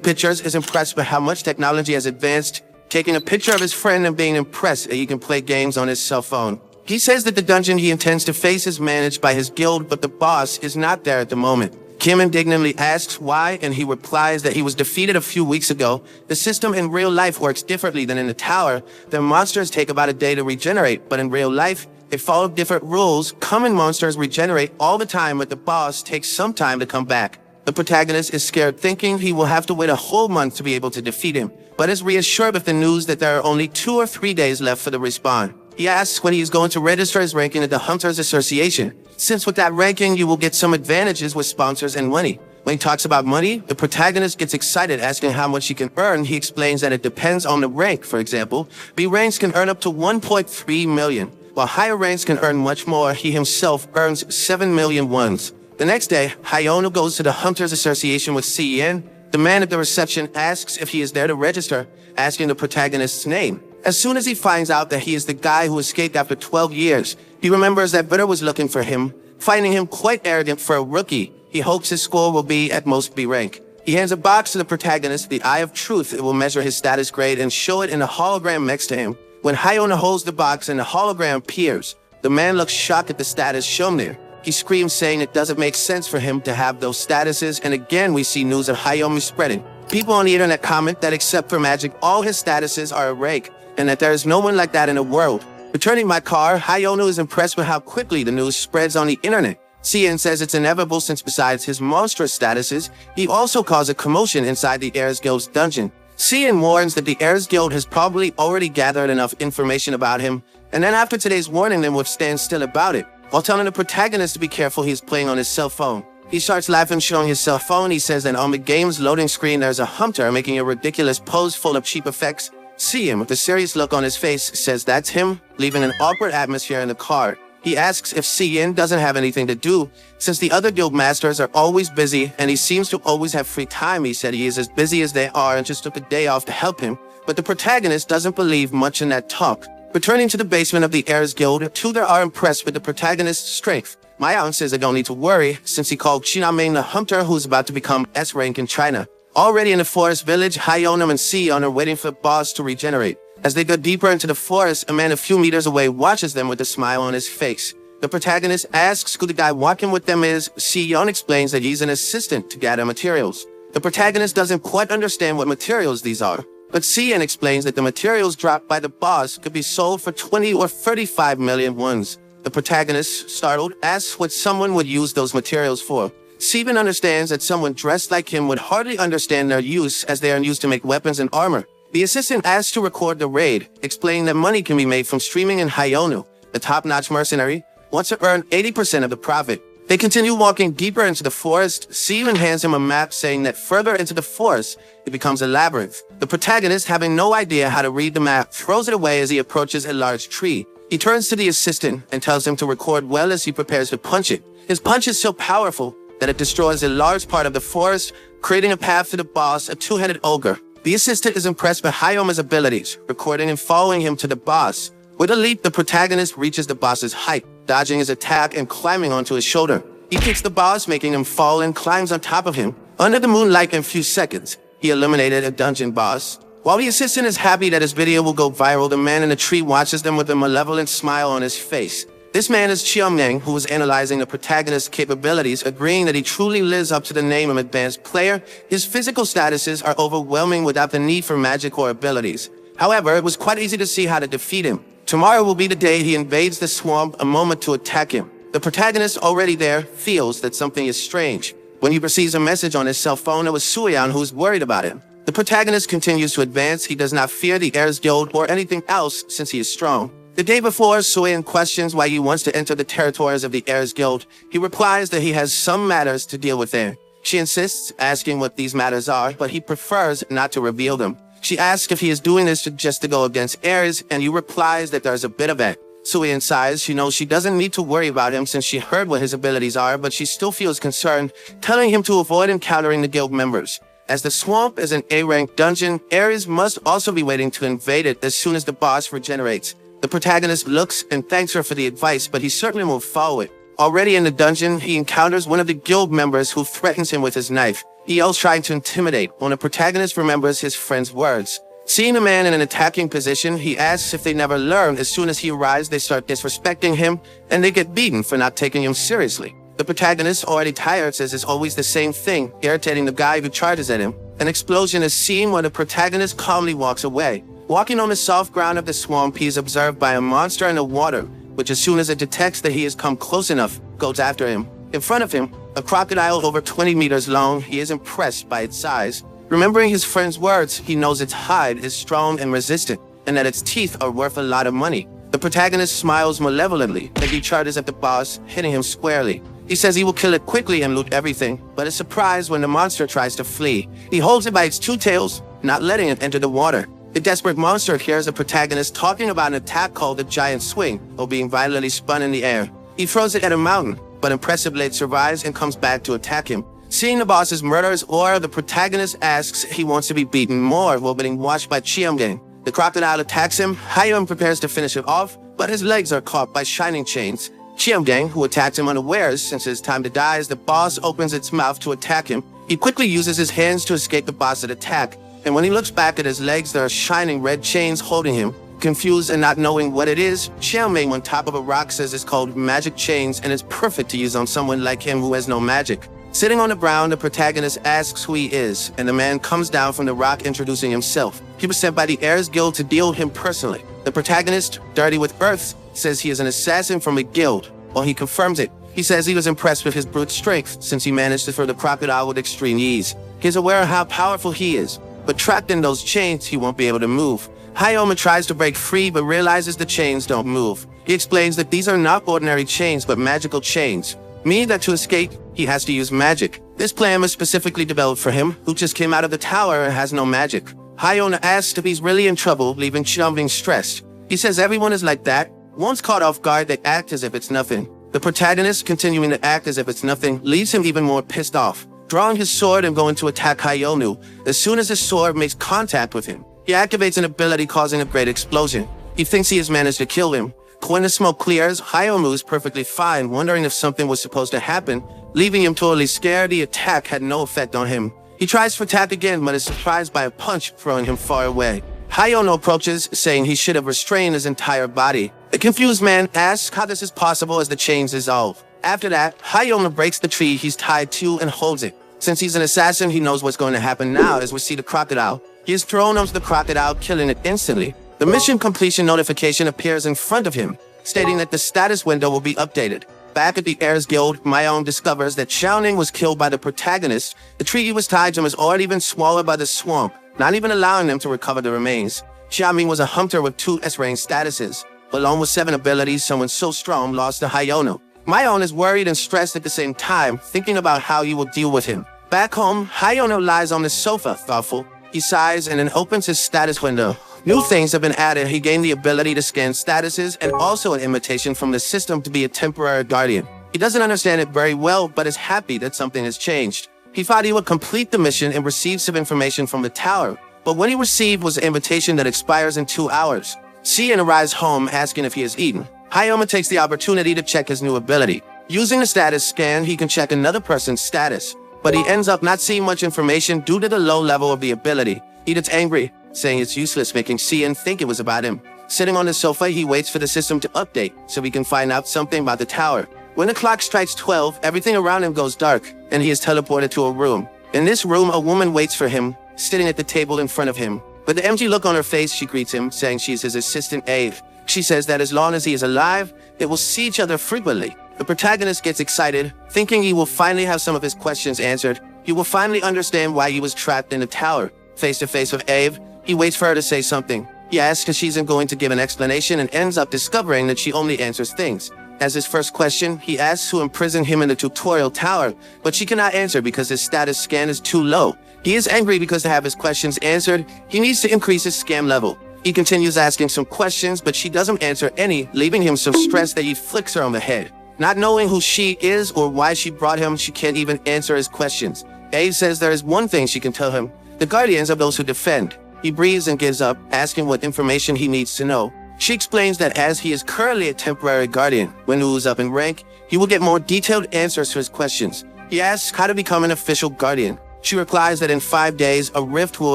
pictures is impressed by how much technology has advanced, taking a picture of his friend and being impressed that he can play games on his cell phone. He says that the dungeon he intends to face is managed by his guild, but the boss is not there at the moment. Kim indignantly asks why, and he replies that he was defeated a few weeks ago. The system in real life works differently than in the tower. Their monsters take about a day to regenerate, but in real life, they follow different rules. Common monsters regenerate all the time, but the boss takes some time to come back. The protagonist is scared, thinking he will have to wait a whole month to be able to defeat him, but is reassured with the news that there are only 2 or 3 days left for the respawn. He asks when he is going to register his ranking at the Hunters Association, since with that ranking you will get some advantages with sponsors and money. When he talks about money, the protagonist gets excited, asking how much he can earn. He explains that it depends on the rank. For example, B ranks can earn up to 1.3 million, while higher ranks can earn much more. He himself earns 7 million wons. The next day, Hayono goes to the Hunters Association with Cien. The man at the reception asks if he is there to register, asking the protagonist's name. As soon as he finds out that he is the guy who escaped after 12 years, he remembers that Buddha was looking for him, finding him quite arrogant for a rookie. He hopes his score will be at most B rank. He hands a box to the protagonist, the Eye of Truth. It will measure his status grade and show it in a hologram next to him. When Hayono holds the box and the hologram appears, the man looks shocked at the status shown there. He screams, saying it doesn't make sense for him to have those statuses, and again we see news of Hayono spreading. People on the internet comment that except for magic, all his statuses are a rake, and that there is no one like that in the world. Returning my car, Hayono is impressed with how quickly the news spreads on the internet. Cien says it's inevitable since besides his monstrous statuses, he also caused a commotion inside the Heirs Guild's dungeon. Cien warns that the Heirs Guild has probably already gathered enough information about him, and then after today's warning them would stand still about it. While telling the protagonist to be careful, he's playing on his cell phone. He starts laughing, showing his cell phone. He says that on the game's loading screen there's a hunter making a ridiculous pose full of cheap effects. Cien, with a serious look on his face, says that's him, leaving an awkward atmosphere in the car. He asks if Cien doesn't have anything to do, since the other guild masters are always busy and he seems to always have free time. He said he is as busy as they are and just took a day off to help him, but the protagonist doesn't believe much in that talk. Returning to the basement of the Heirs Guild, two there are impressed with the protagonist's strength. Mayan says they don't need to worry, since he called Chinameng the hunter who's about to become S-rank in China. Already in the forest village, Hayono and Cien are waiting for the boss to regenerate. As they go deeper into the forest, a man a few meters away watches them with a smile on his face. The protagonist asks who the guy walking with them is. Cien explains that he's an assistant to gather materials. The protagonist doesn't quite understand what materials these are, but Cien explains that the materials dropped by the boss could be sold for 20 or 35 million wons. The protagonist, startled, asks what someone would use those materials for. Cien understands that someone dressed like him would hardly understand their use, as they are used to make weapons and armor. The assistant asks to record the raid, explaining that money can be made from streaming, and Hayono, the top-notch mercenary, wants to earn 80% of the profit. They continue walking deeper into the forest. Cien hands him a map, saying that further into the forest, it becomes a labyrinth. The protagonist, having no idea how to read the map, throws it away as he approaches a large tree. He turns to the assistant and tells him to record well as he prepares to punch it. His punch is so powerful that it destroys a large part of the forest, creating a path to the boss, a two-headed ogre. The assistant is impressed by Hayono's abilities, recording and following him to the boss. With a leap, the protagonist reaches the boss's height, dodging his attack and climbing onto his shoulder. He kicks the boss, making him fall, and climbs on top of him. Under the moonlight in a few seconds, he eliminated a dungeon boss. While the assistant is happy that his video will go viral, the man in the tree watches them with a malevolent smile on his face. This man is Chinameng, who is analyzing the protagonist's capabilities, agreeing that he truly lives up to the name of advanced player. His physical statuses are overwhelming without the need for magic or abilities. However, it was quite easy to see how to defeat him. Tomorrow will be the day he invades the swamp, a moment to attack him. The protagonist, already there, feels that something is strange. When he receives a message on his cell phone, it was Suyan who's worried about him. The protagonist continues to advance. He does not fear the Heirs Guild or anything else, since he is strong. The day before, Suyan questions why he wants to enter the territories of the Heirs Guild. He replies that he has some matters to deal with there. She insists, asking what these matters are, but he prefers not to reveal them. She asks if he is doing this just to go against heirs, and he replies that there's a bit of that. Sui sighs. She knows she doesn't need to worry about him since she heard what his abilities are, but she still feels concerned, telling him to avoid encountering the guild members. As the swamp is an A-rank dungeon, Ares must also be waiting to invade it as soon as the boss regenerates. The protagonist looks and thanks her for the advice, but he certainly won't follow it. Already in the dungeon, he encounters one of the guild members who threatens him with his knife. He yells, trying to intimidate, when the protagonist remembers his friend's words. Seeing the man in an attacking position, he asks if they never learn. As soon as he arrives, they start disrespecting him, and they get beaten for not taking him seriously. The protagonist, already tired, says it's always the same thing, irritating the guy who charges at him. An explosion is seen where the protagonist calmly walks away. Walking on the soft ground of the swamp, he is observed by a monster in the water, which as soon as it detects that he has come close enough, goes after him. In front of him, a crocodile over 20 meters long. He is impressed by its size. Remembering his friend's words, he knows its hide is strong and resistant, and that its teeth are worth a lot of money. The protagonist smiles malevolently as he charges at the boss, hitting him squarely. He says he will kill it quickly and loot everything, but is surprised when the monster tries to flee. He holds it by its two tails, not letting it enter the water. The desperate monster hears the protagonist talking about an attack called the giant swing, or being violently spun in the air. He throws it at a mountain, but impressively it survives and comes back to attack him. Seeing the boss's murderous aura, the protagonist asks if he wants to be beaten more while being watched by Chiamgang. The crocodile attacks him. Hayom prepares to finish it off, but his legs are caught by shining chains. Chiamgang, who attacked him unawares since it's time to die, as the boss opens its mouth to attack him. He quickly uses his hands to escape the boss's attack, and when he looks back at his legs, there are shining red chains holding him. Confused and not knowing what it is, Chiamgang on top of a rock says it's called magic chains and is perfect to use on someone like him who has no magic. Sitting on the ground, the protagonist asks who he is, and the man comes down from the rock introducing himself. He was sent by the Heirs Guild to deal with him personally. The protagonist, dirty with earth, says he is an assassin from a guild. While he confirms it, he says he was impressed with his brute strength since he managed to throw the crocodile with extreme ease. He is aware of how powerful he is, but trapped in those chains, he won't be able to move. Hayoma tries to break free but realizes the chains don't move. He explains that these are not ordinary chains but magical chains, meaning that to escape, he has to use magic. This plan was specifically developed for him, who just came out of the tower and has no magic. Hayona asks if he's really in trouble, leaving Chiamgang stressed. He says everyone is like that. Once caught off guard, they act as if it's nothing. The protagonist, continuing to act as if it's nothing, leaves him even more pissed off. Drawing his sword and going to attack Hayonu, as soon as his sword makes contact with him, he activates an ability causing a great explosion. He thinks he has managed to kill him. When the smoke clears, Hayonu is perfectly fine, wondering if something was supposed to happen. Leaving him totally scared, the attack had no effect on him. He tries to attack again, but is surprised by a punch, throwing him far away. Hayonu approaches, saying he should have restrained his entire body. The confused man asks how this is possible as the chains dissolve. After that, Hayonu breaks the tree he's tied to and holds it. Since he's an assassin, he knows what's going to happen now as we see the crocodile. He is thrown onto the crocodile, killing it instantly. The mission completion notification appears in front of him, stating that the status window will be updated. Back at the Heirs Guild, Mayon discovers that Xiaoning was killed by the protagonist. The tree he was tied to was already been swallowed by the swamp, not even allowing them to recover the remains. Xiaoming was a hunter with 2 S-rank statuses, along with 7 abilities. Someone so strong lost to Hayonu. Mayon is worried and stressed at the same time, thinking about how he will deal with him. Back home, Hayonu lies on the sofa, thoughtful. He sighs and then opens his status window. New things have been added. He gained the ability to scan statuses and also an invitation from the system to be a temporary guardian. He doesn't understand it very well, but is happy that something has changed. He thought he would complete the mission and receive some information from the tower, but what he received was an invitation that expires in 2 hours. Cian arrives home asking if he has eaten. Hayoma takes the opportunity to check his new ability. Using the status scan, he can check another person's status, but he ends up not seeing much information due to the low level of the ability. He gets angry, saying it's useless, making Cian think it was about him. Sitting on the sofa, he waits for the system to update so he can find out something about the tower. When the clock strikes 12, everything around him goes dark, and he is teleported to a room. In this room, a woman waits for him, sitting at the table in front of him. With the empty look on her face, she greets him, saying she's his assistant Ave. She says that as long as he is alive, they will see each other frequently. The protagonist gets excited, thinking he will finally have some of his questions answered. He will finally understand why he was trapped in the tower. Face to face with Ave, he waits for her to say something. He asks if she's going to give an explanation and ends up discovering that she only answers things. As his first question, he asks who imprisoned him in the tutorial tower, but she cannot answer because his status scan is too low. He is angry because to have his questions answered, he needs to increase his scam level. He continues asking some questions, but she doesn't answer any, leaving him so stressed that he flicks her on the head. Not knowing who she is or why she brought him, she can't even answer his questions. A says there is one thing she can tell him: the guardians of those who defend. He breathes and gives up, asking what information he needs to know. She explains that as he is currently a temporary guardian, when he moves up in rank, he will get more detailed answers to his questions. He asks how to become an official guardian. She replies that in 5 days, a rift will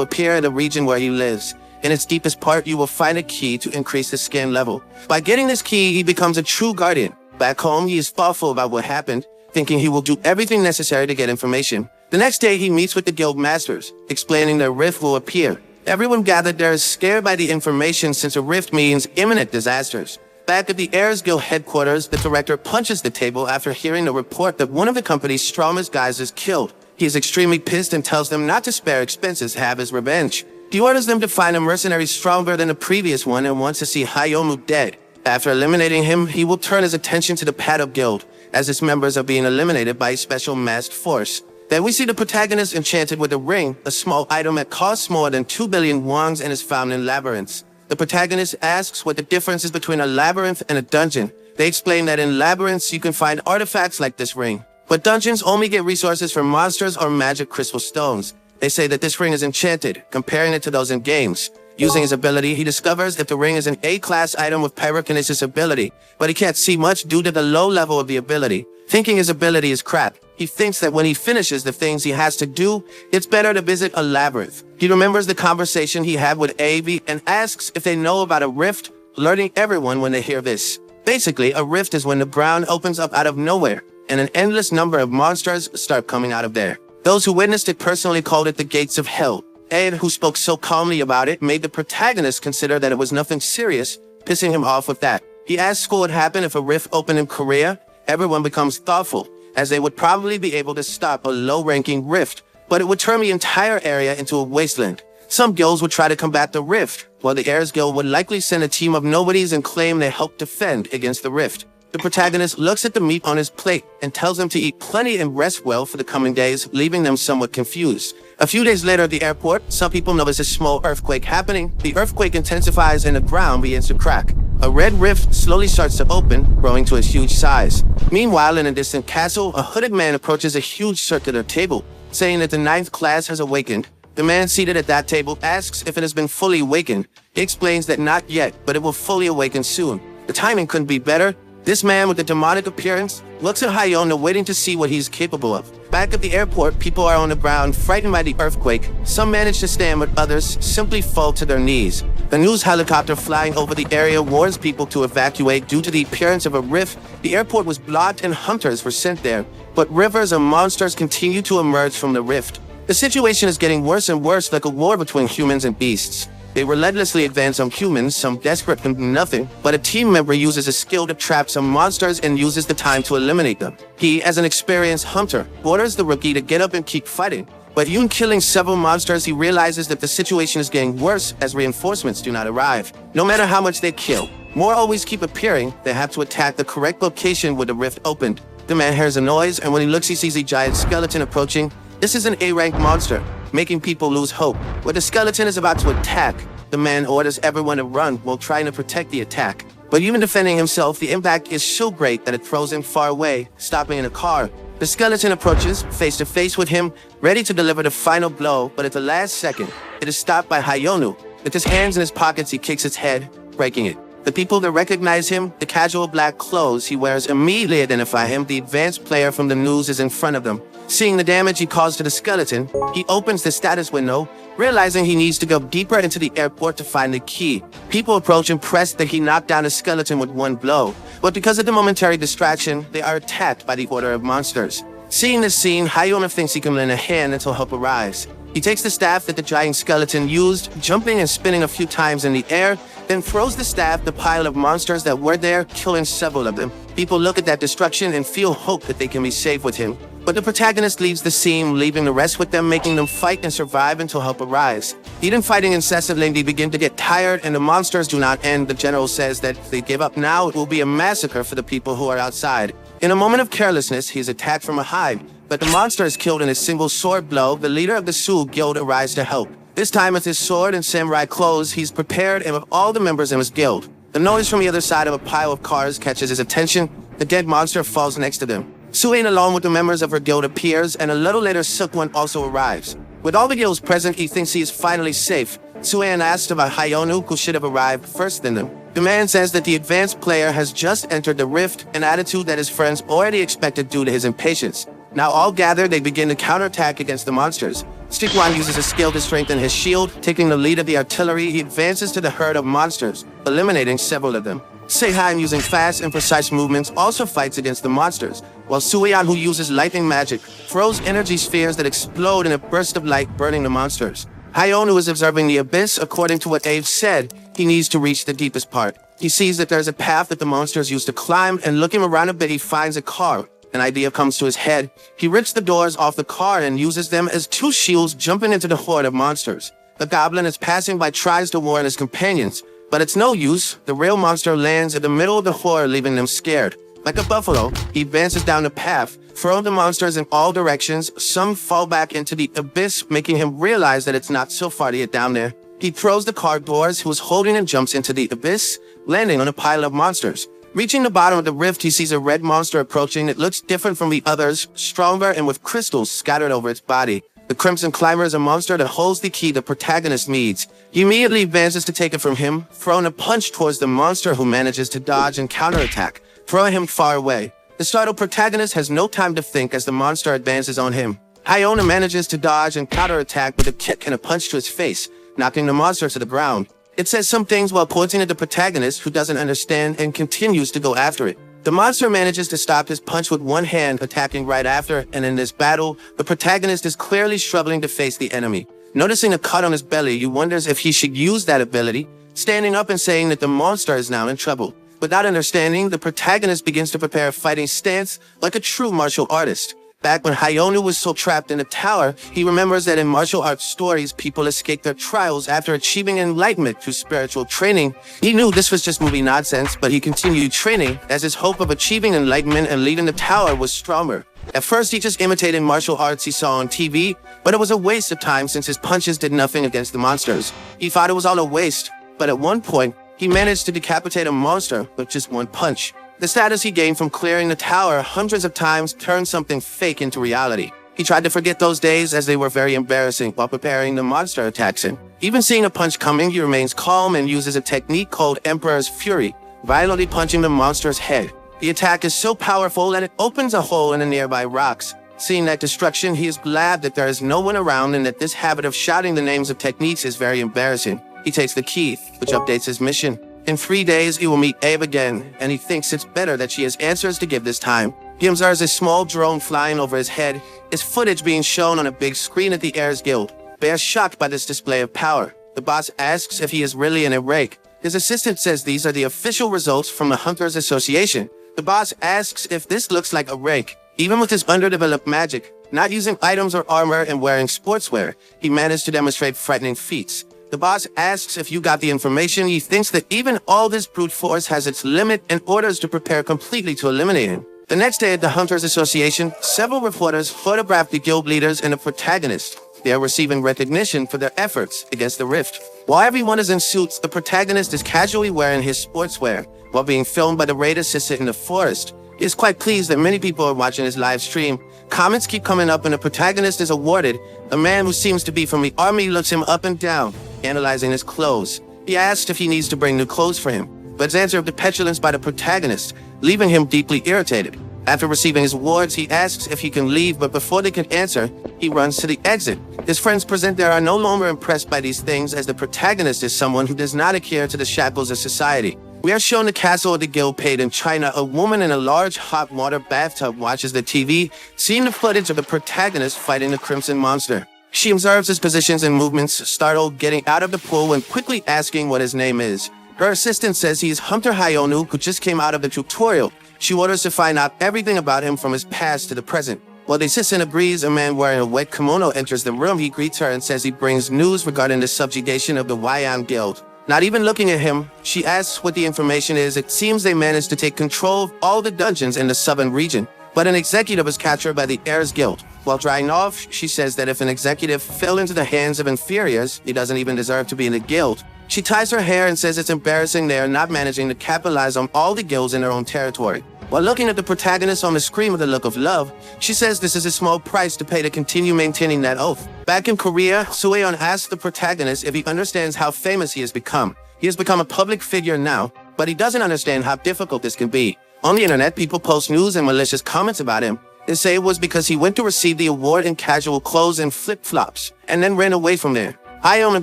appear in the region where he lives. In its deepest part, you will find a key to increase his scan level. By getting this key, he becomes a true guardian. Back home, he is thoughtful about what happened, thinking he will do everything necessary to get information. The next day, he meets with the guild masters, explaining that a rift will appear. Everyone gathered there is scared by the information, since a rift means imminent disasters. Back at the Heirs Guild headquarters, the director punches the table after hearing the report that one of the company's strongest guys is killed. He is extremely pissed and tells them not to spare expenses to have his revenge. He orders them to find a mercenary stronger than the previous one and wants to see Hayonu dead. After eliminating him, he will turn his attention to the Paddock Guild, as its members are being eliminated by a special masked force. Then we see the protagonist enchanted with a ring, a small item that costs more than 2 billion wons and is found in labyrinths. The protagonist asks what the difference is between a labyrinth and a dungeon. They explain that in labyrinths you can find artifacts like this ring, but dungeons only get resources from monsters or magic crystal stones. They say that this ring is enchanted, comparing it to those in games. Using his ability, he discovers that the ring is an A-class item with pyrokinesis ability, but he can't see much due to the low level of the ability. Thinking his ability is crap, he thinks that when he finishes the things he has to do, it's better to visit a labyrinth. He remembers the conversation he had with Avi and asks if they know about a rift, alerting everyone when they hear this. Basically, a rift is when the ground opens up out of nowhere, and an endless number of monsters start coming out of there. Those who witnessed it personally called it the gates of hell. Ed, who spoke so calmly about it, made the protagonist consider that it was nothing serious, pissing him off with that. He asks what would happen if a rift opened in Korea. Everyone becomes thoughtful, as they would probably be able to stop a low-ranking rift, but it would turn the entire area into a wasteland. Some guilds would try to combat the rift, while the Heirs Guild would likely send a team of nobodies and claim they helped defend against the rift. The protagonist looks at the meat on his plate and tells them to eat plenty and rest well for the coming days, leaving them somewhat confused. A few days later at the airport, some people notice a small earthquake happening. The earthquake intensifies and the ground begins to crack. A red rift slowly starts to open, growing to a huge size. Meanwhile, in a distant castle, a hooded man approaches a huge circular table, saying that the 9th class has awakened. The man seated at that table asks if it has been fully awakened. He explains that not yet, but it will fully awaken soon. The timing couldn't be better. This man with the demonic appearance looks at Hayona, waiting to see what he's capable of. Back at the airport, people are on the ground, frightened by the earthquake. Some manage to stand, but others simply fall to their knees. The news helicopter flying over the area warns people to evacuate due to the appearance of a rift. The airport was blocked and hunters were sent there, but rivers of monsters continue to emerge from the rift. The situation is getting worse and worse, like a war between humans and beasts. They relentlessly advance on humans, some desperate can do nothing, but a team member uses a skill to trap some monsters and uses the time to eliminate them. He, as an experienced hunter, orders the rookie to get up and keep fighting. But even killing several monsters, he realizes that the situation is getting worse as reinforcements do not arrive. No matter how much they kill, more always keep appearing. They have to attack the correct location where the rift opened. The man hears a noise, and when he looks, he sees a giant skeleton approaching. This is an A-rank monster, making people lose hope. When the skeleton is about to attack, the man orders everyone to run while trying to protect the attack. But even defending himself, the impact is so great that it throws him far away, stopping in a car. The skeleton approaches, face to face with him, ready to deliver the final blow, but at the last second, it is stopped by Hayonu. With his hands in his pockets, he kicks its head, breaking it. The people that recognize him, the casual black clothes he wears, immediately identify him. The advanced player from the news is in front of them. Seeing the damage he caused to the skeleton, he opens the status window, realizing he needs to go deeper into the airport to find the key. People approach impressed that he knocked down the skeleton with one blow, but because of the momentary distraction, they are attacked by the order of monsters. Seeing this scene, Hayona thinks he can lend a hand until help arrives. He takes the staff that the giant skeleton used, jumping and spinning a few times in the air, then throws the staff at the pile of monsters that were there, killing several of them. People look at that destruction and feel hope that they can be safe with him. But the protagonist leaves the scene, leaving the rest with them, making them fight and survive until help arrives. Even fighting incessantly, they begin to get tired and the monsters do not end. The general says that if they give up now, it will be a massacre for the people who are outside. In a moment of carelessness, he is attacked from behind, but the monster is killed in a single sword blow. The leader of the Sioux Guild arrives to help. This time with his sword and samurai clothes, he's prepared and with all the members in his guild. The noise from the other side of a pile of cars catches his attention. The dead monster falls next to them. Sue-in, along with the members of her guild, appears, and a little later Seok-won also arrives. With all the guilds present, he thinks he is finally safe. Sue-in asks about Hyonu, who should have arrived first than them. The man says that the advanced player has just entered the rift, an attitude that his friends already expected due to his impatience. Now all gathered, they begin to counterattack against the monsters. Seok-won uses a skill to strengthen his shield. Taking the lead of the artillery, he advances to the herd of monsters, eliminating several of them. Seihan, using fast and precise movements, also fights against the monsters, while Soo-yeon, who uses lightning magic, throws energy spheres that explode in a burst of light, burning the monsters. Hyonu is observing the abyss. According to what Ave said, he needs to reach the deepest part. He sees that there's a path that the monsters used to climb, and looking around a bit, he finds a car. An idea comes to his head. He rips the doors off the car and uses them as two shields, jumping into the horde of monsters. The goblin is passing by, tries to warn his companions, but it's no use. The real monster lands in the middle of the horde, leaving them scared. Like a buffalo, he advances down the path, throwing the monsters in all directions. Some fall back into the abyss, making him realize that it's not so far to get down there. He throws the car doors he was holding and jumps into the abyss, landing on a pile of monsters. Reaching the bottom of the rift, he sees a red monster approaching. It looks different from the others, stronger and with crystals scattered over its body. The Crimson Climber is a monster that holds the key the protagonist needs. He immediately advances to take it from him, throwing a punch towards the monster, who manages to dodge and counterattack, throwing him far away. The startled protagonist has no time to think as the monster advances on him. Hyonu manages to dodge and counterattack with a kick and a punch to his face, knocking the monster to the ground. It says some things while pointing at the protagonist, who doesn't understand and continues to go after it. The monster manages to stop his punch with one hand, attacking right after, and in this battle, the protagonist is clearly struggling to face the enemy. Noticing a cut on his belly, you wonders if he should use that ability, standing up and saying that the monster is now in trouble. Without understanding, the protagonist begins to prepare a fighting stance like a true martial artist. Back when Hyonu was so trapped in a tower, he remembers that in martial arts stories, people escape their trials after achieving enlightenment through spiritual training. He knew this was just movie nonsense, but he continued training as his hope of achieving enlightenment and leading the tower was stronger. At first, he just imitated martial arts he saw on TV, but it was a waste of time since his punches did nothing against the monsters. He thought it was all a waste, but at one point, he managed to decapitate a monster with just one punch. The status he gained from clearing the tower hundreds of times turned something fake into reality. He tried to forget those days as they were very embarrassing while preparing the monster attacks him. Even seeing a punch coming, he remains calm and uses a technique called Emperor's Fury, violently punching the monster's head. The attack is so powerful that it opens a hole in the nearby rocks. Seeing that destruction, he is glad that there is no one around and that this habit of shouting the names of techniques is very embarrassing. He takes the key, which updates his mission. In 3 days, he will meet Ave again, and he thinks it's better that she has answers to give this time. He observes a small drone flying over his head, his footage being shown on a big screen at the Heirs Guild. They are shocked by this display of power. The boss asks if he is really an rake. His assistant says these are the official results from the Hunters Association. The boss asks if this looks like a rake. Even with his underdeveloped magic, not using items or armor and wearing sportswear, he managed to demonstrate frightening feats. The boss asks if you got the information. He thinks that even all this brute force has its limit and orders to prepare completely to eliminate him. The next day at the Hunters Association, several reporters photographed the guild leaders and the protagonist. They are receiving recognition for their efforts against the rift. While everyone is in suits, the protagonist is casually wearing his sportswear while being filmed by the raid assistant in the forest. He is quite pleased that many people are watching his live stream. Comments keep coming up and the protagonist is awarded. A man who seems to be from the army looks him up and down, analyzing his clothes. He asks if he needs to bring new clothes for him, but is answered with petulance by the protagonist, leaving him deeply irritated. After receiving his awards, he asks if he can leave, but before they can answer, he runs to the exit. His friends present there are no longer impressed by these things, as the protagonist is someone who does not adhere to the shackles of society. We are shown the castle of the guild paid in China. A woman in a large hot water bathtub watches the TV, seeing the footage of the protagonist fighting the Crimson Monster. She observes his positions and movements, startled, getting out of the pool and quickly asking what his name is. Her assistant says he is Hunter Hyonu, who just came out of the tutorial. She orders to find out everything about him from his past to the present. While the assistant agrees, a man wearing a wet kimono enters the room. He greets her and says he brings news regarding the subjugation of the Wayang Guild. Not even looking at him, she asks what the information is. It seems they managed to take control of all the dungeons in the southern region, but an executive is captured by the Heirs Guild. While drying off, she says that if an executive fell into the hands of inferiors, he doesn't even deserve to be in the guild. She ties her hair and says it's embarrassing they are not managing to capitalize on all the guilds in their own territory. While looking at the protagonist on the screen with a look of love, she says this is a small price to pay to continue maintaining that oath. Back in Korea, Sueon asks the protagonist if he understands how famous he has become. He has become a public figure now, but he doesn't understand how difficult this can be. On the internet, people post news and malicious comments about him. They say it was because he went to receive the award in casual clothes and flip-flops, and then ran away from there. Hyona